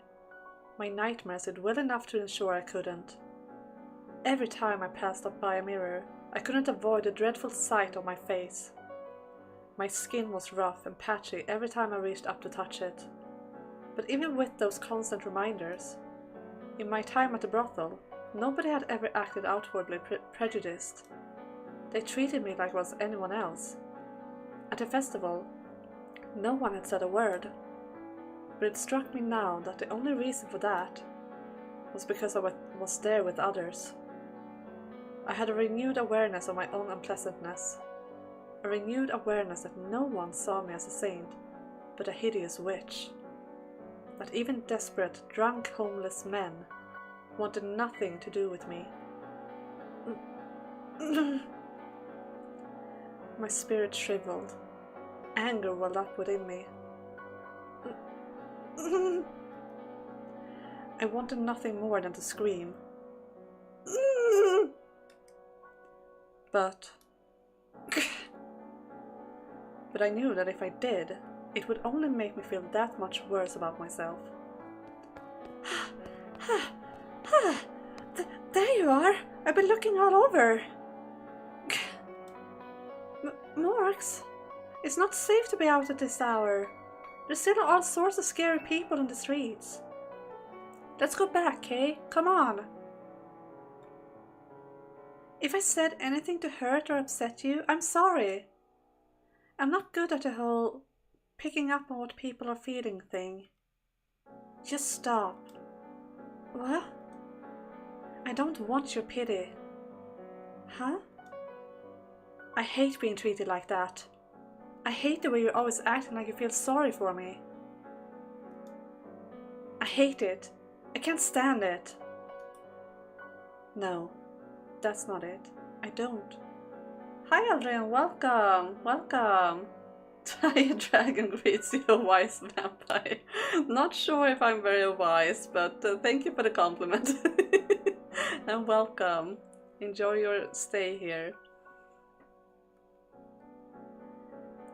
My nightmares did well enough to ensure I couldn't. Every time I passed up by a mirror, I couldn't avoid the dreadful sight of my face. My skin was rough and patchy every time I reached up to touch it. But even with those constant reminders, in my time at the brothel, nobody had ever acted outwardly prejudiced. They treated me like I was anyone else. At the festival, no one had said a word. But it struck me now that the only reason for that was because I was there with others. I had a renewed awareness of my own unpleasantness. A renewed awareness that no one saw me as a saint, but a hideous witch. That even desperate, drunk, homeless men wanted nothing to do with me. My spirit shriveled. Anger welled up within me. I wanted nothing more than to scream. But I knew that if I did, it would only make me feel that much worse about myself. There you are! I've been looking all over! Morgs, it's not safe to be out at this hour. There's still all sorts of scary people in the streets. Let's go back, Kay? Come on! If I said anything to hurt or upset you, I'm sorry. I'm not good at the whole picking up on what people are feeling thing. Just stop. What? I don't want your pity. Huh? I hate being treated like that. I hate the way you're always acting like you feel sorry for me. I hate it. I can't stand it. No, that's not it. I don't. Hi Adrian, welcome, welcome. Tired dragon greets you, a wise vampire. Not sure if I'm very wise, but thank you for the compliment. And welcome. Enjoy your stay here.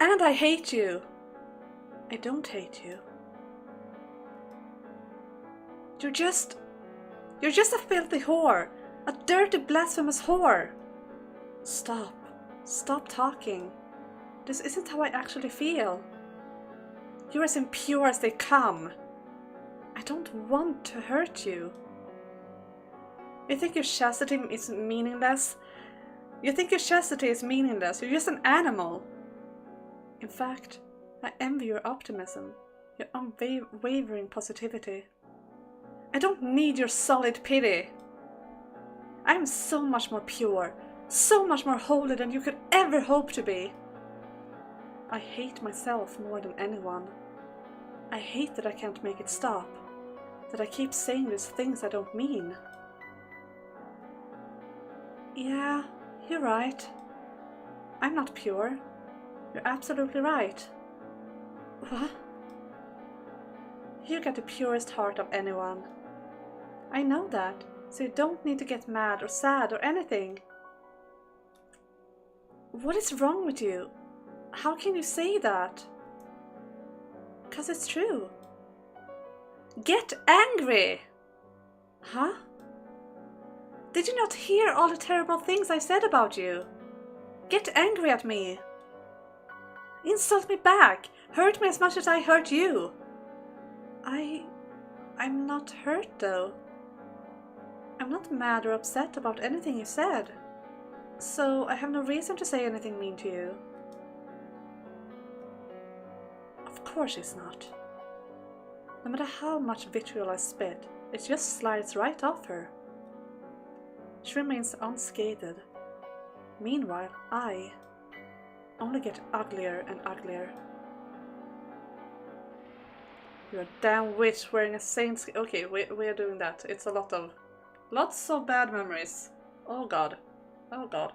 And I hate you. I don't hate you. You're just a filthy whore. A dirty, blasphemous whore. Stop. Stop talking. This isn't how I actually feel. You're as impure as they come. I don't want to hurt you. You think your chastity is meaningless? You think your chastity is meaningless. You're just an animal. In fact, I envy your optimism, your unwavering positivity. I don't need your solid pity. I am so much more pure, so much more holy than you could ever hope to be. I hate myself more than anyone. I hate that I can't make it stop, that I keep saying these things I don't mean. Yeah, you're right. I'm not pure. You're absolutely right. What? You got the purest heart of anyone. I know that, so you don't need to get mad or sad or anything. What is wrong with you? How can you say that? 'Cause it's true. Get angry! Huh? Did you not hear all the terrible things I said about you? Get angry at me. Insult me back. Hurt me as much as I hurt you. I'm not hurt though. I'm not mad or upset about anything you said. So I have no reason to say anything mean to you. course she's not. No matter how much vitriol I spit, it just slides right off her. She remains unscathed. Meanwhile, I only get uglier and uglier. You're a damn witch wearing a saint's... Okay, we're doing that. It's a lots of bad memories. Oh god. Oh god.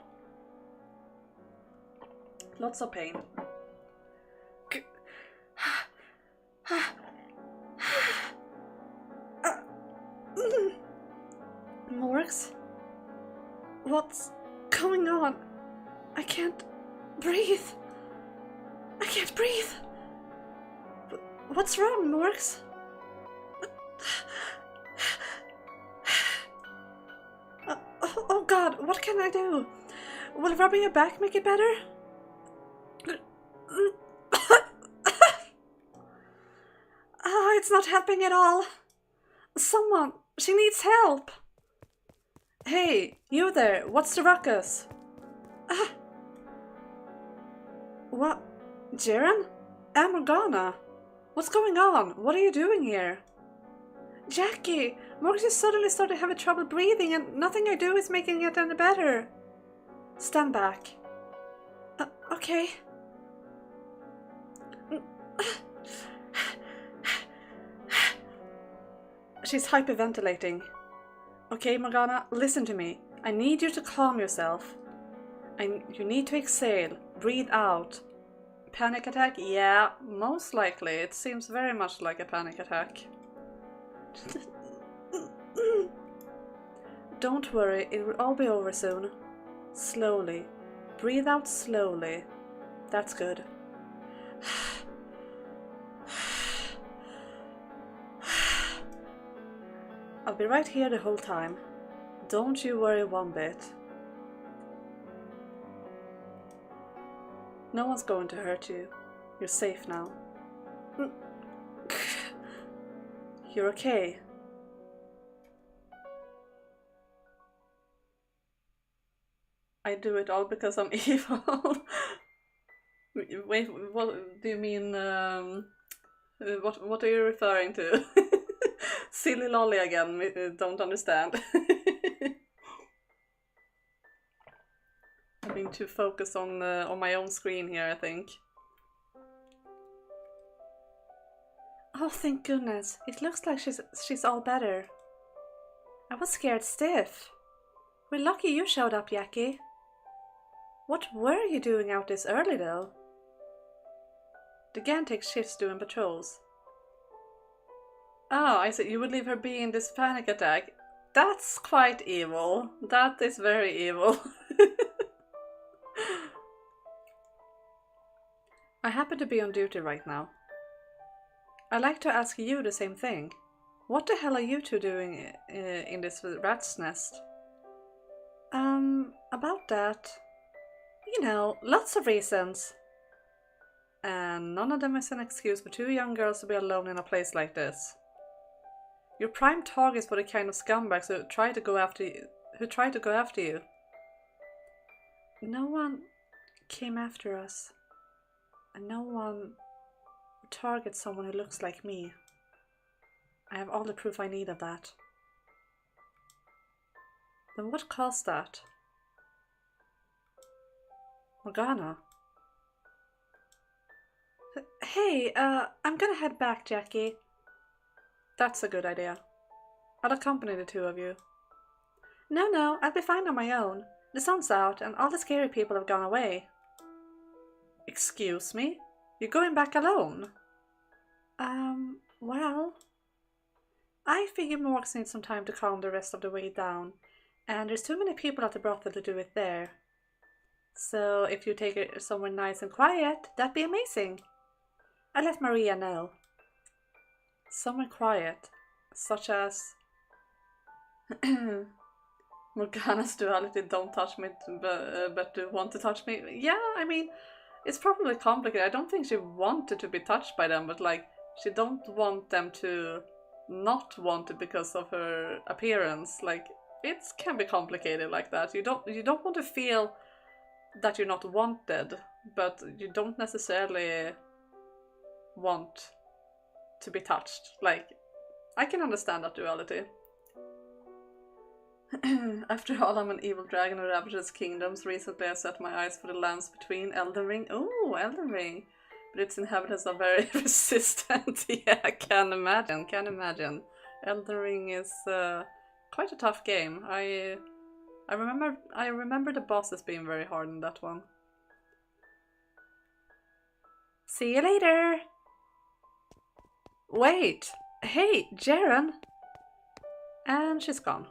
Lots of pain. Morgs? What's going on? I can't breathe. I can't breathe. What's wrong, Morgs? Oh god, what can I do? Will rubbing your back make it better? It's not helping at all. Someone, she needs help. Hey, you there, what's the ruckus? What? Jaren? Morgana? What's going on? What are you doing here? Jackie, Morgan just suddenly started having trouble breathing and nothing I do is making it any better. Stand back. Okay. She's hyperventilating. Okay, Morgana, listen to me. I need you to calm yourself. You need to exhale. Breathe out. Panic attack? Yeah, most likely. It seems very much like a panic attack. Don't worry, it will all be over soon. Slowly. Breathe out slowly. That's good. I'll be right here the whole time. Don't you worry one bit. No one's going to hurt you. You're safe now. You're okay. I do it all because I'm evil. Wait, what do you mean? What are you referring to? Silly lolly again, don't understand. I'm being too focused on my own screen here, I think. Oh, thank goodness. It looks like she's all better. I was scared stiff. We're lucky you showed up, Jackie. What were you doing out this early, though? The gang takes shifts doing patrols. Oh, I see. You would leave her be in this panic attack. That's quite evil. That is very evil. I happen to be on duty right now. I'd like to ask you the same thing. What the hell are you two doing in this rat's nest? About that... You know, lots of reasons. And none of them is an excuse for two young girls to be alone in a place like this. You're prime targets for the kind of scumbags who try to go after you. No one came after us. And no one would target someone who looks like me. I have all the proof I need of that. Then what caused that? Morgana? Hey, I'm gonna head back, Jackie. That's a good idea. I'll accompany the two of you. No, I'll be fine on my own. The sun's out and all the scary people have gone away. Excuse me? You're going back alone? Well... I figure Morgs needs some time to calm the rest of the way down, and there's too many people at the brothel to do it there. So if you take it somewhere nice and quiet, that'd be amazing. I'll let Maria know. Somewhere quiet, such as... Morgana's duality, don't touch me, but do want to touch me. Yeah, I mean, it's probably complicated. I don't think she wanted to be touched by them, but like, she don't want them to not want it because of her appearance. Like, it can be complicated like that. You don't want to feel that you're not wanted, but you don't necessarily want to be touched. Like, I can understand that duality. After all, I'm an evil dragon who ravages kingdoms. Recently I set my eyes for the lands between. Elden Ring. Oh, Elden Ring. But its inhabitants are very resistant. Yeah, I can imagine. Elden Ring is quite a tough game. I remember the bosses being very hard in that one. See you later! Wait! Hey, Jaren! And she's gone.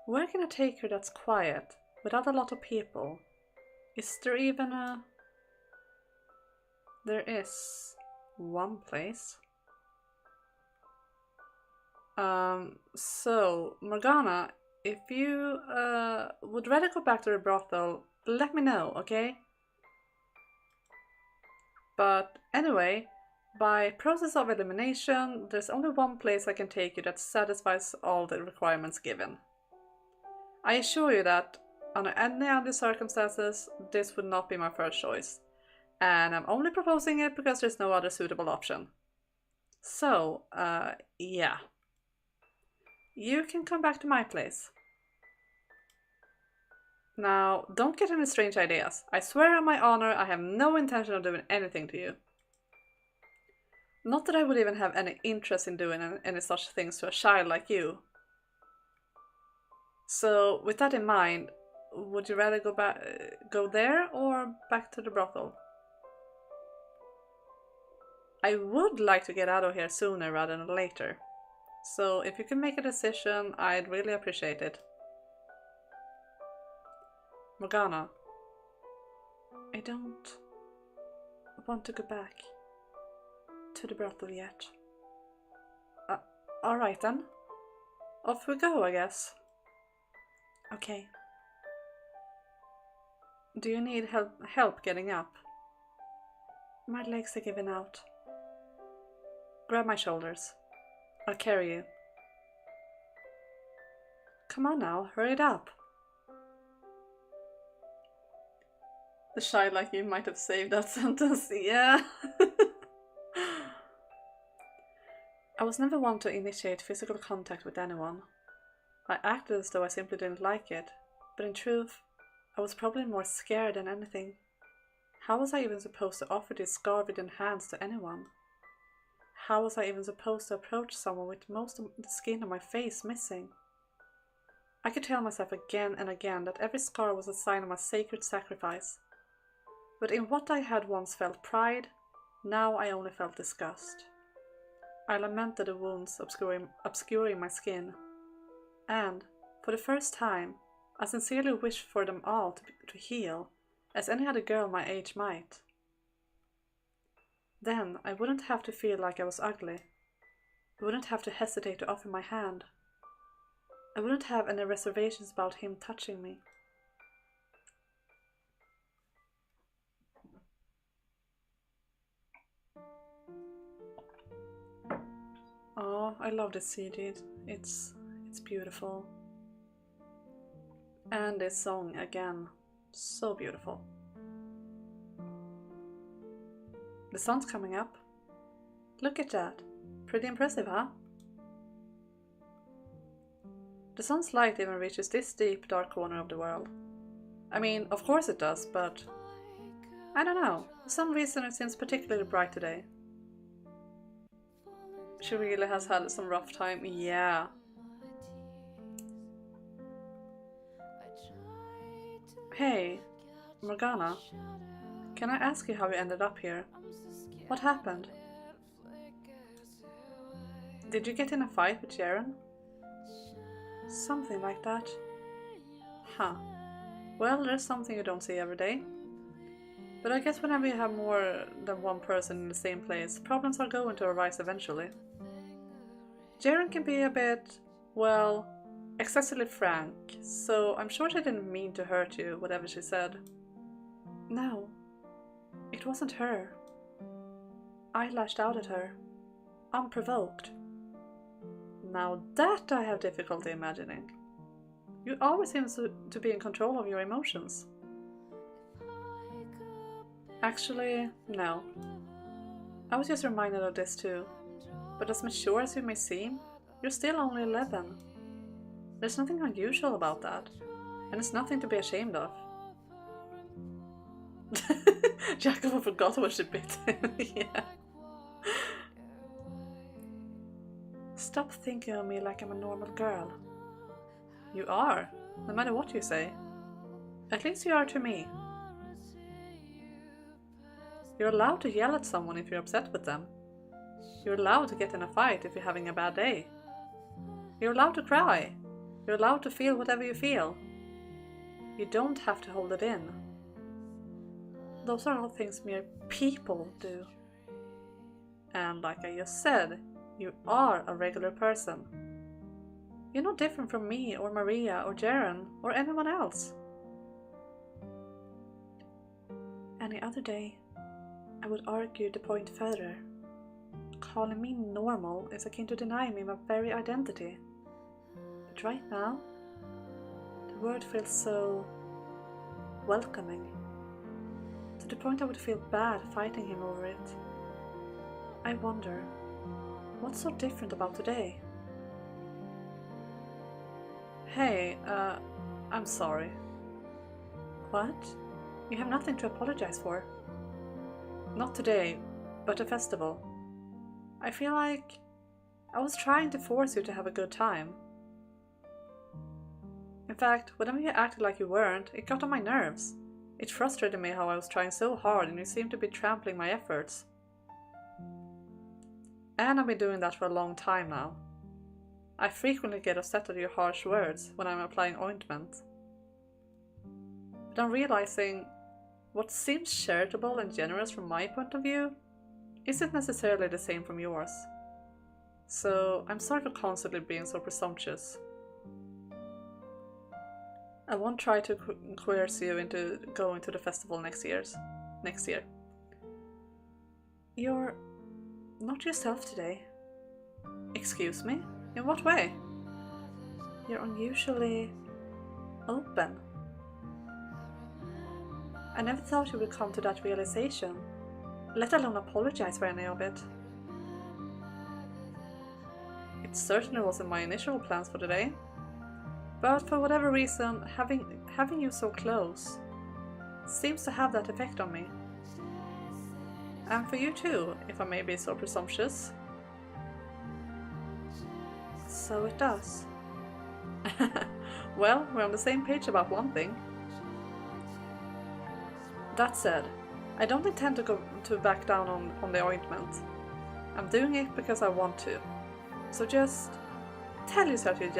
Where can I take her that's quiet, without a lot of people? Is there even a... There is one place. So, Morgana, if you would rather go back to the brothel, let me know, okay? But anyway, by process of elimination, there's only one place I can take you that satisfies all the requirements given. I assure you that, under any other circumstances, this would not be my first choice. And I'm only proposing it because there's no other suitable option. So, yeah. You can come back to my place. Now, don't get any strange ideas. I swear on my honor, I have no intention of doing anything to you. Not that I would even have any interest in doing any such things to a child like you. So, with that in mind, would you rather go there or back to the brothel? I would like to get out of here sooner rather than later. So, if you can make a decision, I'd really appreciate it. Morgana, I don't want to go back to the brothel yet. Alright then. Off we go, I guess. Okay. Do you need help getting up? My legs are giving out. Grab my shoulders. I'll carry you. Come on now, hurry it up. The shy like you might have saved that sentence, yeah. I was never one to initiate physical contact with anyone. I acted as though I simply didn't like it, but in truth, I was probably more scared than anything. How was I even supposed to offer these scar-ridden hands to anyone? How was I even supposed to approach someone with most of the skin on my face missing? I could tell myself again and again that every scar was a sign of my sacred sacrifice. But in what I had once felt pride, now I only felt disgust. I lamented the wounds obscuring my skin. And, for the first time, I sincerely wished for them all to heal, as any other girl my age might. Then I wouldn't have to feel like I was ugly. I wouldn't have to hesitate to offer my hand. I wouldn't have any reservations about him touching me. Oh, I love this CD. It's beautiful. And this song again, so beautiful. The sun's coming up. Look at that. Pretty impressive, huh? The sun's light even reaches this deep, dark corner of the world. I mean, of course it does, but I don't know. For some reason it seems particularly bright today. She really has had some rough time. Yeah. Hey, Morgana. Can I ask you how you ended up here? What happened? Did you get in a fight with Jaren? Something like that. Huh. Well, there's something you don't see every day. But I guess whenever you have more than one person in the same place, problems are going to arise eventually. Jaren can be a bit, well, excessively frank, so I'm sure she didn't mean to hurt you, whatever she said. No, it wasn't her. I lashed out at her, unprovoked. Now that I have difficulty imagining. You always seem to be in control of your emotions. Actually, no. I was just reminded of this too. But as mature as you may seem, you're still only 11. There's nothing unusual about that, and it's nothing to be ashamed of. Jacopo forgot what she bit him. Yeah. Stop thinking of me like I'm a normal girl. You are, no matter what you say. At least you are to me. You're allowed to yell at someone if you're upset with them. You're allowed to get in a fight if you're having a bad day. You're allowed to cry. You're allowed to feel whatever you feel. You don't have to hold it in. Those are all things mere people do. And like I just said, you are a regular person. You're no different from me or Maria or Jaren or anyone else. Any other day, I would argue the point further. Calling me normal is akin to denying me my very identity. But right now, the word feels so welcoming, to the point I would feel bad fighting him over it. I wonder, what's so different about today? Hey, I'm sorry. What? You have nothing to apologize for. Not today, but a festival. I feel like I was trying to force you to have a good time. In fact, whenever you acted like you weren't, it got on my nerves. It frustrated me how I was trying so hard and you seemed to be trampling my efforts. And I've been doing that for a long time now. I frequently get upset at your harsh words when I'm applying ointment. But I'm realizing what seems charitable and generous from my point of view isn't necessarily the same from yours. So I'm sorry for constantly being so presumptuous. I won't try to coerce you into going to the festival next year. You're not yourself today. Excuse me? In what way? You're unusually open. I never thought you would come to that realization, let alone apologize for any of it. It certainly wasn't my initial plans for the day, but for whatever reason, having you so close seems to have that effect on me. And for you too, if I may be so presumptuous. So it does. Well, we're on the same page about one thing. That said, I don't intend to back down on the ointment. I'm doing it because I want to. So just tell yourself you're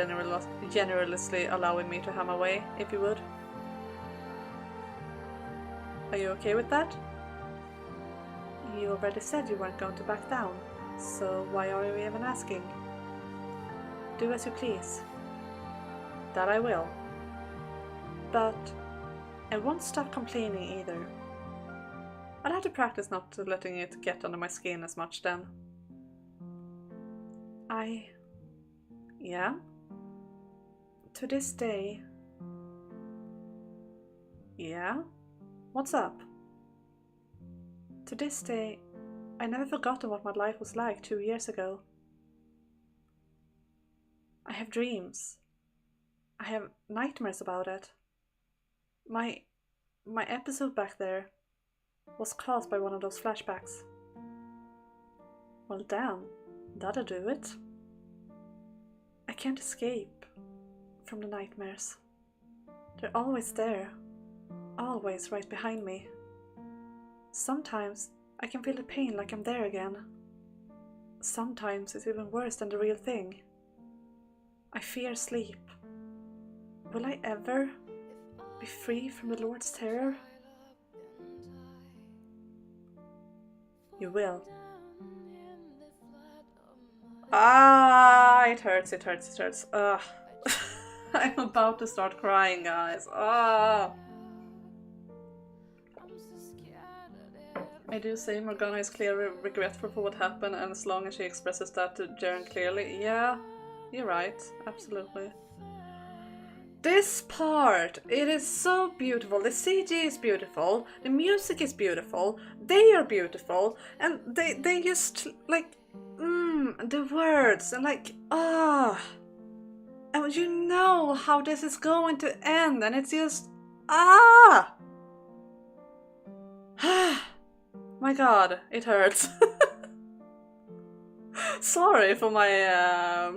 generously allowing me to have my way, if you would. Are you okay with that? You already said you weren't going to back down, so why are you even asking? Do as you please. That I will. But I won't stop complaining either. I'll have to practice not letting it get under my skin as much then. Yeah? To this day... Yeah? What's up? To this day, I never forgotten what my life was like 2 years ago. I have dreams. I have nightmares about it. My episode back there was caused by one of those flashbacks. Well, damn, that'll do it. I can't escape from the nightmares. They're always there, always right behind me. Sometimes I can feel the pain like I'm there again. Sometimes it's even worse than the real thing. I fear sleep. Will I ever be free from the Lord's terror? You will. Ah, it hurts. Ugh. I'm about to start crying, guys. Ah. I do say Morgana is clearly regretful for what happened, and as long as she expresses that to Jaren clearly, yeah, you're right, absolutely. This part, it is so beautiful. The CG is beautiful, the music is beautiful, they are beautiful, and they just like, the words, and like, and you know how this is going to end, and it's just, my god, it hurts. Sorry for my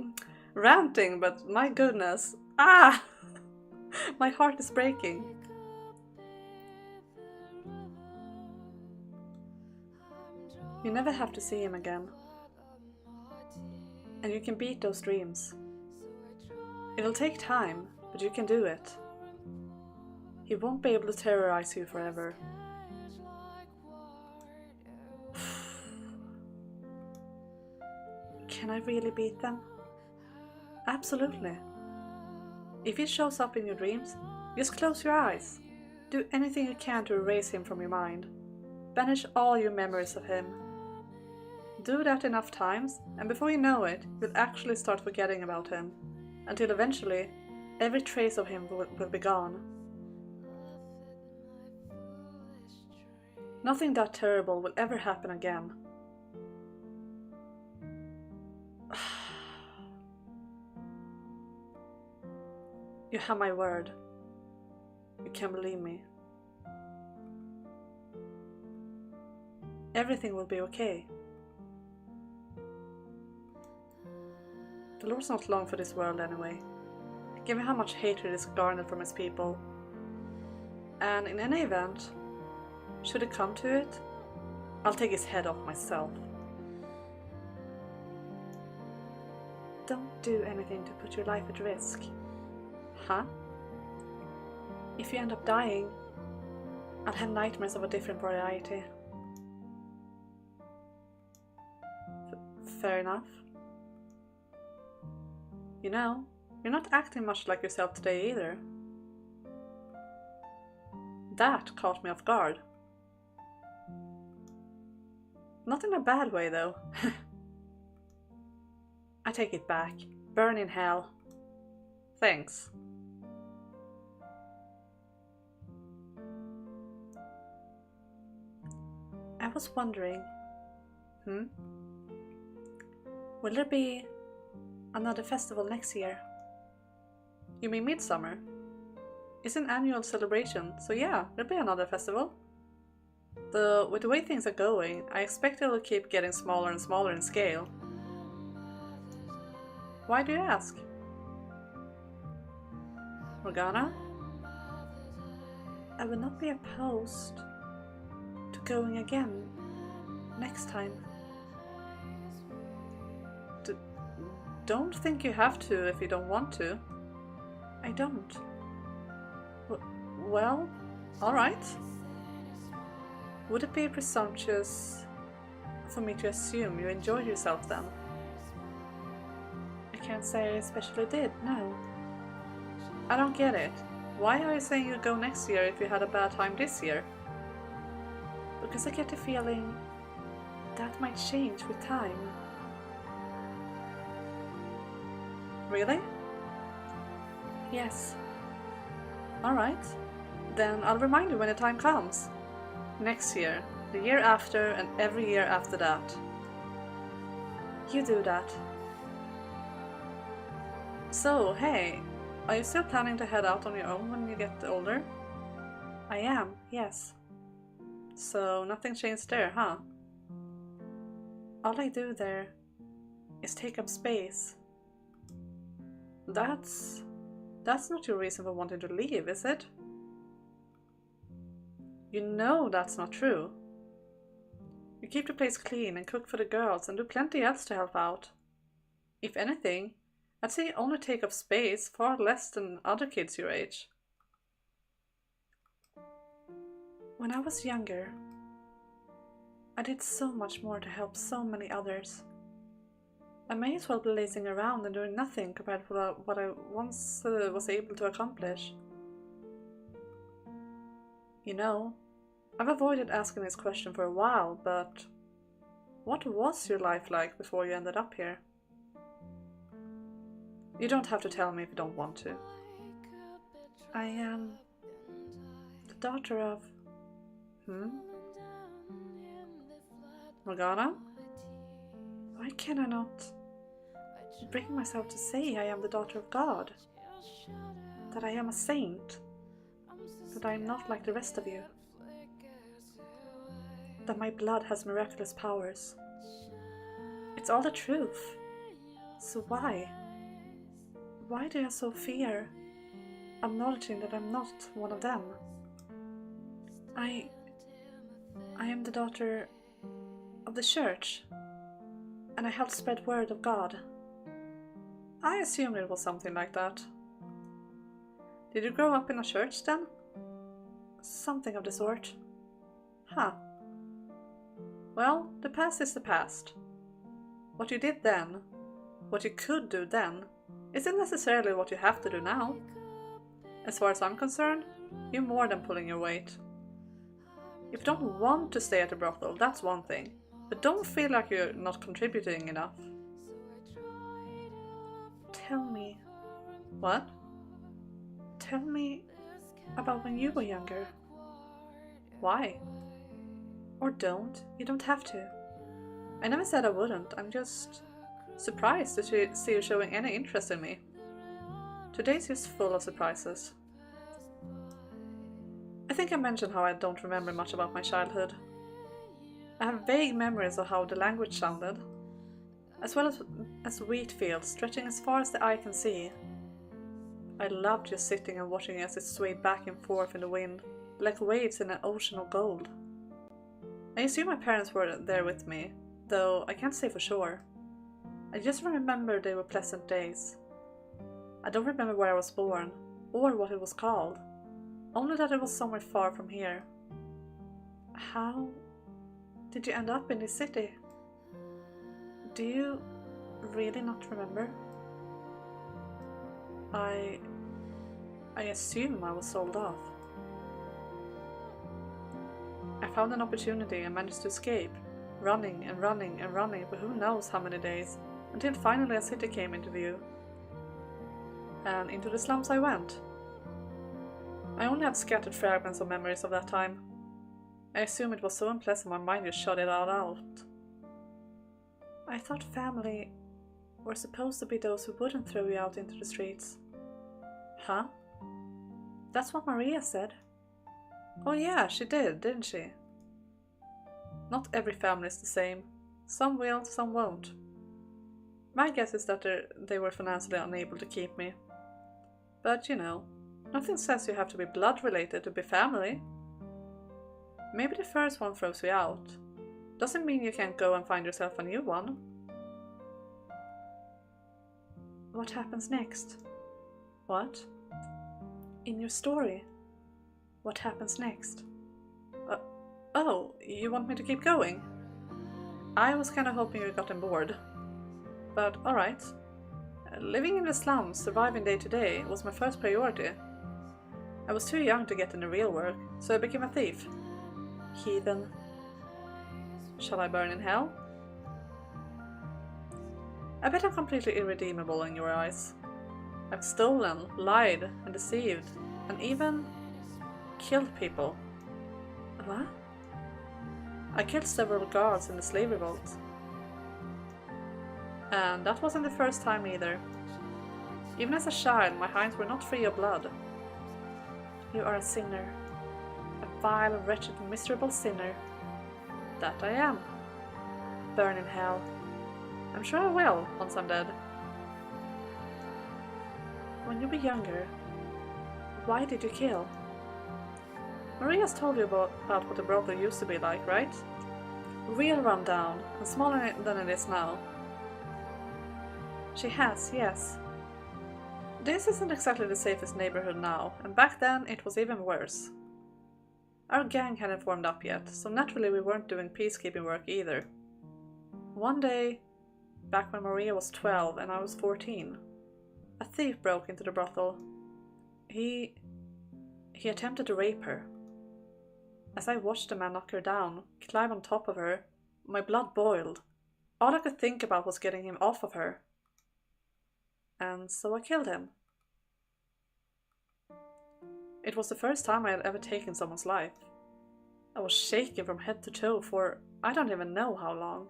ranting, but my goodness, my heart is breaking. You never have to see him again. And you can beat those dreams. It'll take time, but you can do it. He won't be able to terrorize you forever. Can I really beat them? Absolutely. If he shows up in your dreams, just close your eyes. Do anything you can to erase him from your mind. Banish all your memories of him. Do that enough times, and before you know it, you'll actually start forgetting about him, until eventually, every trace of him will be gone. Nothing that terrible will ever happen again. You have my word. You can believe me. Everything will be okay. The Lord's not long for this world anyway. Given how much hatred is garnered from his people. And in any event, should it come to it, I'll take his head off myself. Don't do anything to put your life at risk. Huh? If you end up dying, I'll have nightmares of a different variety. Fair enough. You know, you're not acting much like yourself today either. That caught me off guard. Not in a bad way though. I take it back. Burn in hell. Thanks. I was wondering, will there be another festival next year? You mean Midsummer? It's an annual celebration, so yeah, there'll be another festival. Though, with the way things are going, I expect it'll keep getting smaller and smaller in scale. Why do you ask? Morgana? I will not be opposed to going again next time. Don't think you have to if you don't want to. I don't. Well, alright. Would it be presumptuous for me to assume you enjoyed yourself then? I can't say I especially did, no. I don't get it. Why are you saying you'll go next year if you had a bad time this year? Because I get the feeling that might change with time. Really? Yes. Alright. Then I'll remind you when the time comes. Next year, the year after, and every year after that. You do that. So, hey, are you still planning to head out on your own when you get older? I am, yes. So, nothing changed there, huh? All I do there is take up space. That's not your reason for wanting to leave, is it? You know that's not true. You keep the place clean and cook for the girls and do plenty else to help out. If anything, I'd say you only take up space far less than other kids your age. When I was younger, I did so much more to help so many others. I may as well be lazing around and doing nothing compared to what I once was able to accomplish. You know, I've avoided asking this question for a while, but what was your life like before you ended up here? You don't have to tell me if you don't want to. I am the daughter of... Morgana? Why can I not bring myself to say I am the daughter of God? That I am a saint? That I am not like the rest of you? That my blood has miraculous powers? It's all the truth. So why? Why do I so fear acknowledging that I'm not one of them? I am the daughter of the church, and I helped spread word of God. I assumed it was something like that. Did you grow up in a church then? Something of the sort. Huh. Well, the past is the past. What you did then, what you could do then, isn't necessarily what you have to do now. As far as I'm concerned, you're more than pulling your weight. If you don't want to stay at the brothel, that's one thing, but don't feel like you're not contributing enough. Tell me. What? Tell me about when you were younger. Why? Or don't. You don't have to. I never said I wouldn't. I'm just surprised to see you showing any interest in me. Today's just full of surprises. I think I mentioned how I don't remember much about my childhood. I have vague memories of how the language sounded, as well as wheat fields stretching as far as the eye can see. I loved just sitting and watching as it swayed back and forth in the wind, like waves in an ocean of gold. I assume my parents were there with me, though I can't say for sure. I just remember they were pleasant days. I don't remember where I was born, or what it was called, only that it was somewhere far from here. How did you end up in this city? Do you really not remember? I assume I was sold off. I found an opportunity and managed to escape, running and running and running for who knows how many days, until finally a city came into view. And into the slums I went. I only have scattered fragments of memories of that time. I assume it was so unpleasant my mind just shut it all out. I thought family were supposed to be those who wouldn't throw you out into the streets. Huh? That's what Maria said. Oh yeah, she did, didn't she? Not every family is the same. Some will, some won't. My guess is that they were financially unable to keep me. But you know, nothing says you have to be blood related to be family. Maybe the first one throws you out. Doesn't mean you can't go and find yourself a new one. What happens next? What? In your story. What happens next? Oh, you want me to keep going? I was kinda hoping you got on board. But alright. Living in the slums, surviving day to day, was my first priority. I was too young to get into real work, so I became a thief. Heathen. Shall I burn in hell? I bet I'm completely irredeemable in your eyes. I've stolen, lied, and deceived, and even killed people. What? I killed several guards in the slave revolt. And that wasn't the first time either. Even as a child, my hands were not free of blood. You are a sinner. A vile, wretched, miserable sinner. That I am. Burn in hell. I'm sure I will, once I'm dead. When you were younger, why did you kill? Maria's told you about what a brothel used to be like, right? Real rundown, and smaller than it is now. She has, yes. This isn't exactly the safest neighborhood now, and back then it was even worse. Our gang hadn't formed up yet, so naturally we weren't doing peacekeeping work either. One day, back when Maria was 12 and I was 14, a thief broke into the brothel. He attempted to rape her. As I watched the man knock her down, climb on top of her, my blood boiled. All I could think about was getting him off of her. And so I killed him. It was the first time I had ever taken someone's life. I was shaking from head to toe for I don't even know how long.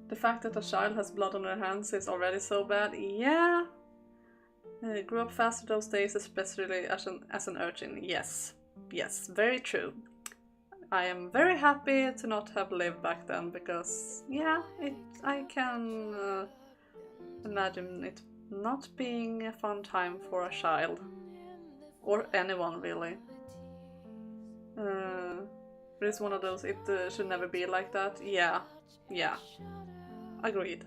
The fact that a child has blood on their hands is already so bad. Yeah. Grew up faster those days, especially as an urchin. Yes. Yes, very true. I am very happy to not have lived back then because, yeah, I can imagine it not being a fun time for a child. Or anyone, really. But it's one of those, it should never be like that. Yeah. Yeah. Agreed.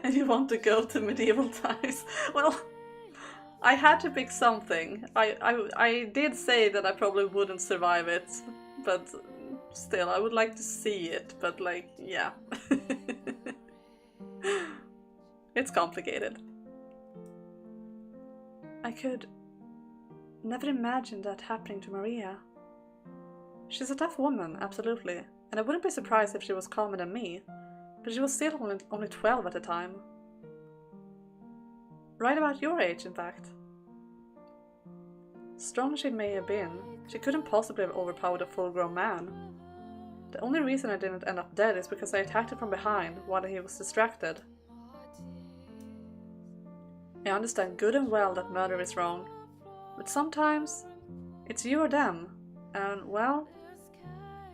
And you want to go to medieval times? Well, I had to pick something. I did say that I probably wouldn't survive it, but still, I would like to see it, but like, yeah. It's complicated. I could never imagine that happening to Maria. She's a tough woman, absolutely, and I wouldn't be surprised if she was calmer than me, but she was still only 12 at the time. Right about your age, in fact. Strong she may have been, she couldn't possibly have overpowered a full-grown man. The only reason I didn't end up dead is because I attacked him from behind while he was distracted. I understand good and well that murder is wrong, but sometimes it's you or them, and well,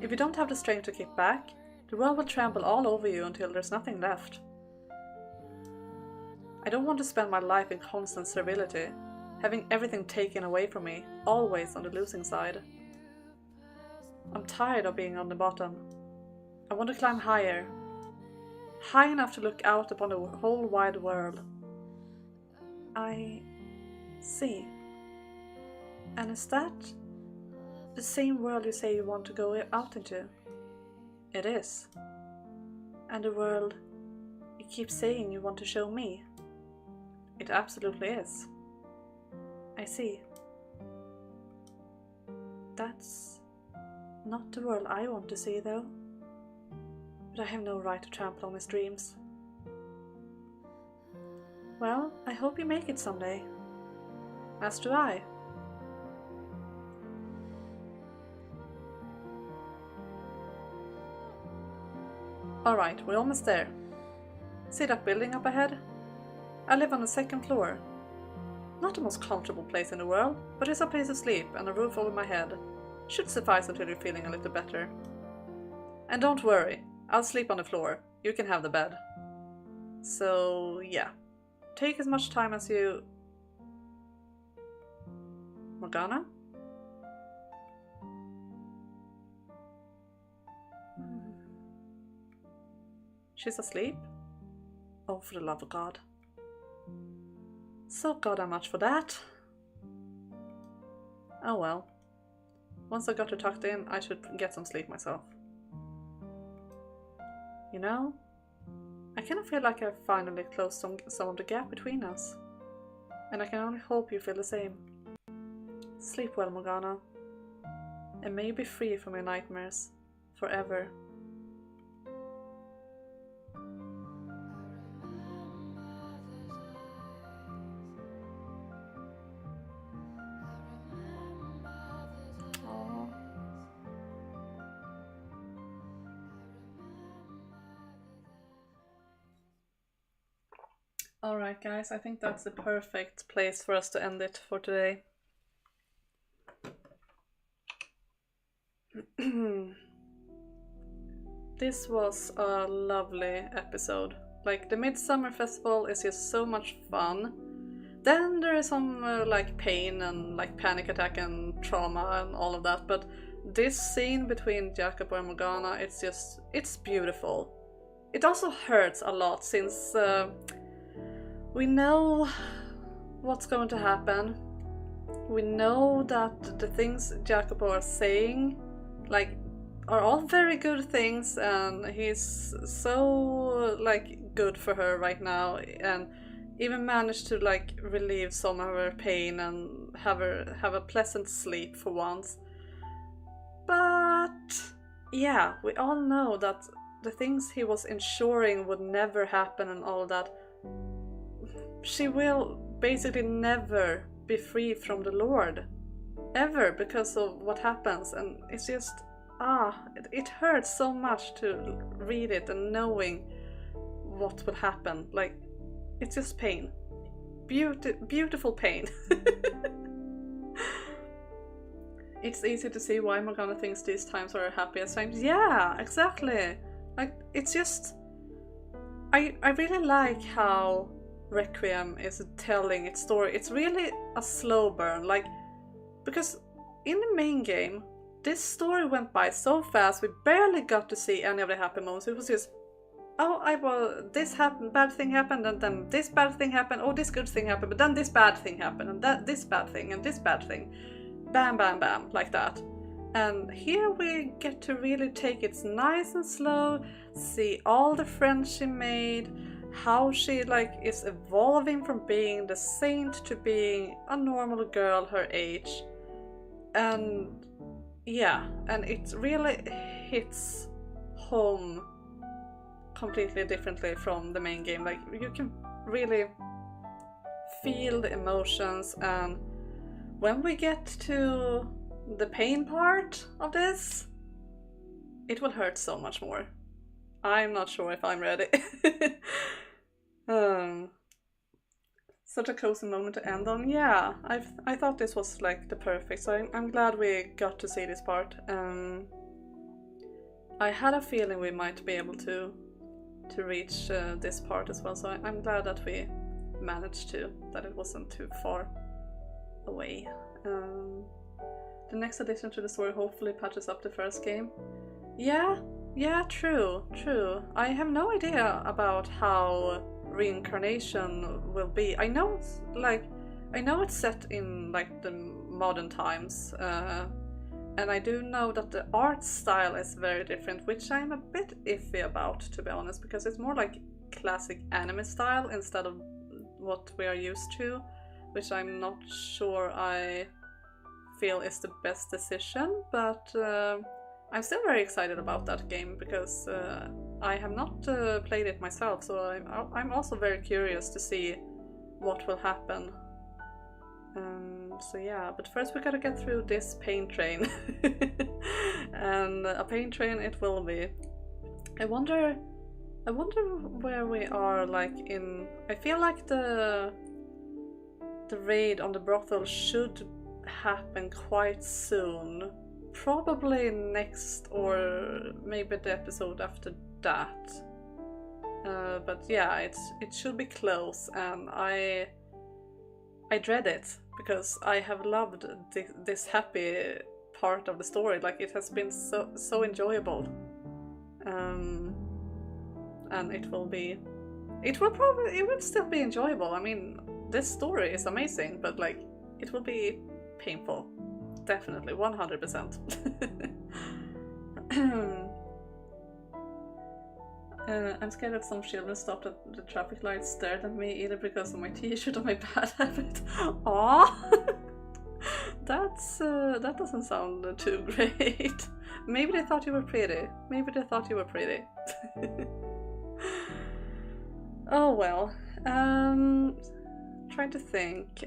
if you don't have the strength to kick back, the world will trample all over you until there's nothing left. I don't want to spend my life in constant servility, having everything taken away from me, always on the losing side. I'm tired of being on the bottom. I want to climb higher, high enough to look out upon the whole wide world. I see. And is that the same world you say you want to go out into? It is. And the world you keep saying you want to show me? It absolutely is. I see. That's not the world I want to see, though. But I have no right to trample on his dreams. Well, I hope you make it someday. As do I. Alright, we're almost there. See that building up ahead? I live on the second floor. Not the most comfortable place in the world, but it's a place to sleep and a roof over my head. Should suffice until you're feeling a little better. And don't worry, I'll sleep on the floor. You can have the bed. So, yeah. Take as much time as you... Morgana? She's asleep? Oh, for the love of God. So goddamn much for that. Oh well. Once I got her tucked in, I should get some sleep myself. You know, I kind of feel like I've finally closed some of the gap between us. And I can only hope you feel the same. Sleep well, Morgana. And may you be free from your nightmares. Forever. Alright guys, I think that's the perfect place for us to end it for today. This was a lovely episode. Like, the Midsummer Festival is just so much fun. Then there is some like pain and like panic attack and trauma and all of that, but this scene between Jacopo and Morgana, it's beautiful. It also hurts a lot since we know what's going to happen. We know that the things Jacopo are saying, like, are all very good things, and he's so, like, good for her right now, and even managed to, like, relieve some of her pain and have a pleasant sleep for once. But yeah, we all know that the things he was ensuring would never happen and all that, she will basically never be free from the Lord. Ever, because of what happens. And it's just, it hurts so much to read it and knowing what will happen. Like, it's just pain. Beautiful pain. It's easy to see why Morgana thinks these times are her happiest times. Yeah, exactly. Like, it's just, I really like how Requiem is telling its story. It's really a slow burn, like, because in the main game, this story went by so fast, we barely got to see any of the happy moments. It was just, this happened, bad thing happened, and then this bad thing happened, oh, this good thing happened, but then this bad thing happened, and this bad thing, and this bad thing. Bam, bam, bam, like that. And here we get to really take it nice and slow, see all the friends she made, how she is evolving from being the saint to being a normal girl her age. And yeah, and it really hits home completely differently from the main game. Like, you can really feel the emotions, and when we get to the pain part of this, it will hurt so much more. I'm not sure if I'm ready. Such a cozy moment to end on. Yeah, I thought this was like the perfect, so I'm glad we got to see this part. I had a feeling we might be able to reach this part as well, so I'm glad that we managed to, that it wasn't too far away. The next addition to the story hopefully patches up the first game. Yeah, true. I have no idea about how reincarnation will be. I know it's set in like the modern times, and I do know that the art style is very different, which I'm a bit iffy about, to be honest, because it's more like classic anime style instead of what we are used to, which I'm not sure I feel is the best decision, but I'm still very excited about that game because I have not played it myself, so I'm also very curious to see what will happen. So yeah, but first we gotta get through this pain train. And a pain train it will be. I wonder where we are, like, in... I feel like the raid on the brothel should happen quite soon. Probably next, or maybe the episode after that. But yeah, it should be close, and I dread it because I have loved this happy part of the story. Like, it has been so enjoyable, and it will still be enjoyable. I mean, this story is amazing, but like, it will be painful, definitely, 100%. I'm scared that some children stopped at the traffic light, stared at me, either because of my t-shirt or my bad habit. Aww! That doesn't sound too great. Maybe they thought you were pretty. Oh well. Trying to think.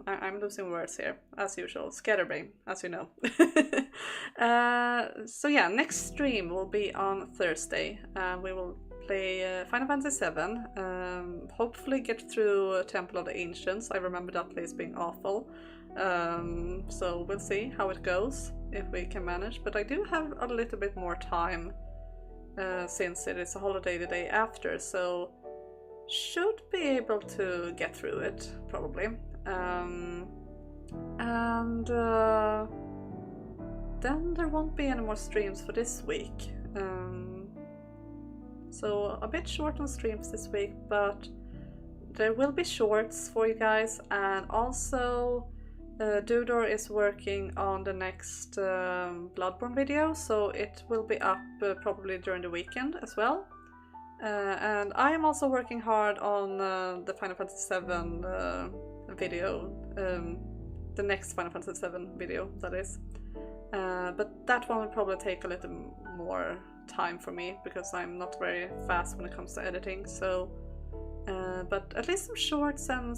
I'm losing words here, as usual. Scatterbrain, as you know. So yeah, next stream will be on Thursday. We will play Final Fantasy VII. Hopefully get through Temple of the Ancients. I remember that place being awful. So we'll see how it goes, if we can manage. But I do have a little bit more time, since it is a holiday the day after, so should be able to get through it, probably. Then there won't be any more streams for this week. So a bit short on streams this week, but there will be shorts for you guys, and also Dudor is working on the next Bloodborne video, so it will be up probably during the weekend as well. And I am also working hard on the Final Fantasy VII video the next Final Fantasy VII video, that is. But that one will probably take a little more time for me because I'm not very fast when it comes to editing. So, but at least some shorts and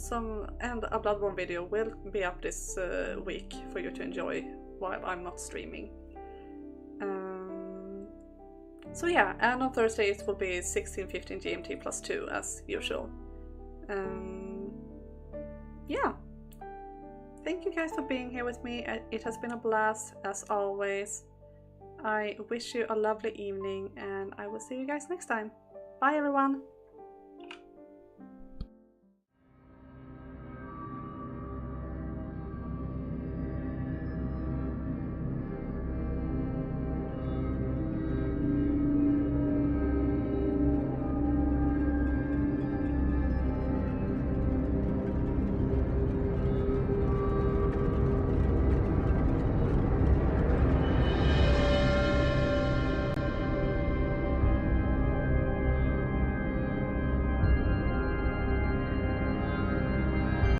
a Bloodborne video will be up this week for you to enjoy while I'm not streaming. So yeah, and on Thursday it will be 16:15 GMT plus 2 as usual. Yeah. Thank you guys for being here with me. It has been a blast as always. I wish you a lovely evening and I will see you guys next time. Bye everyone!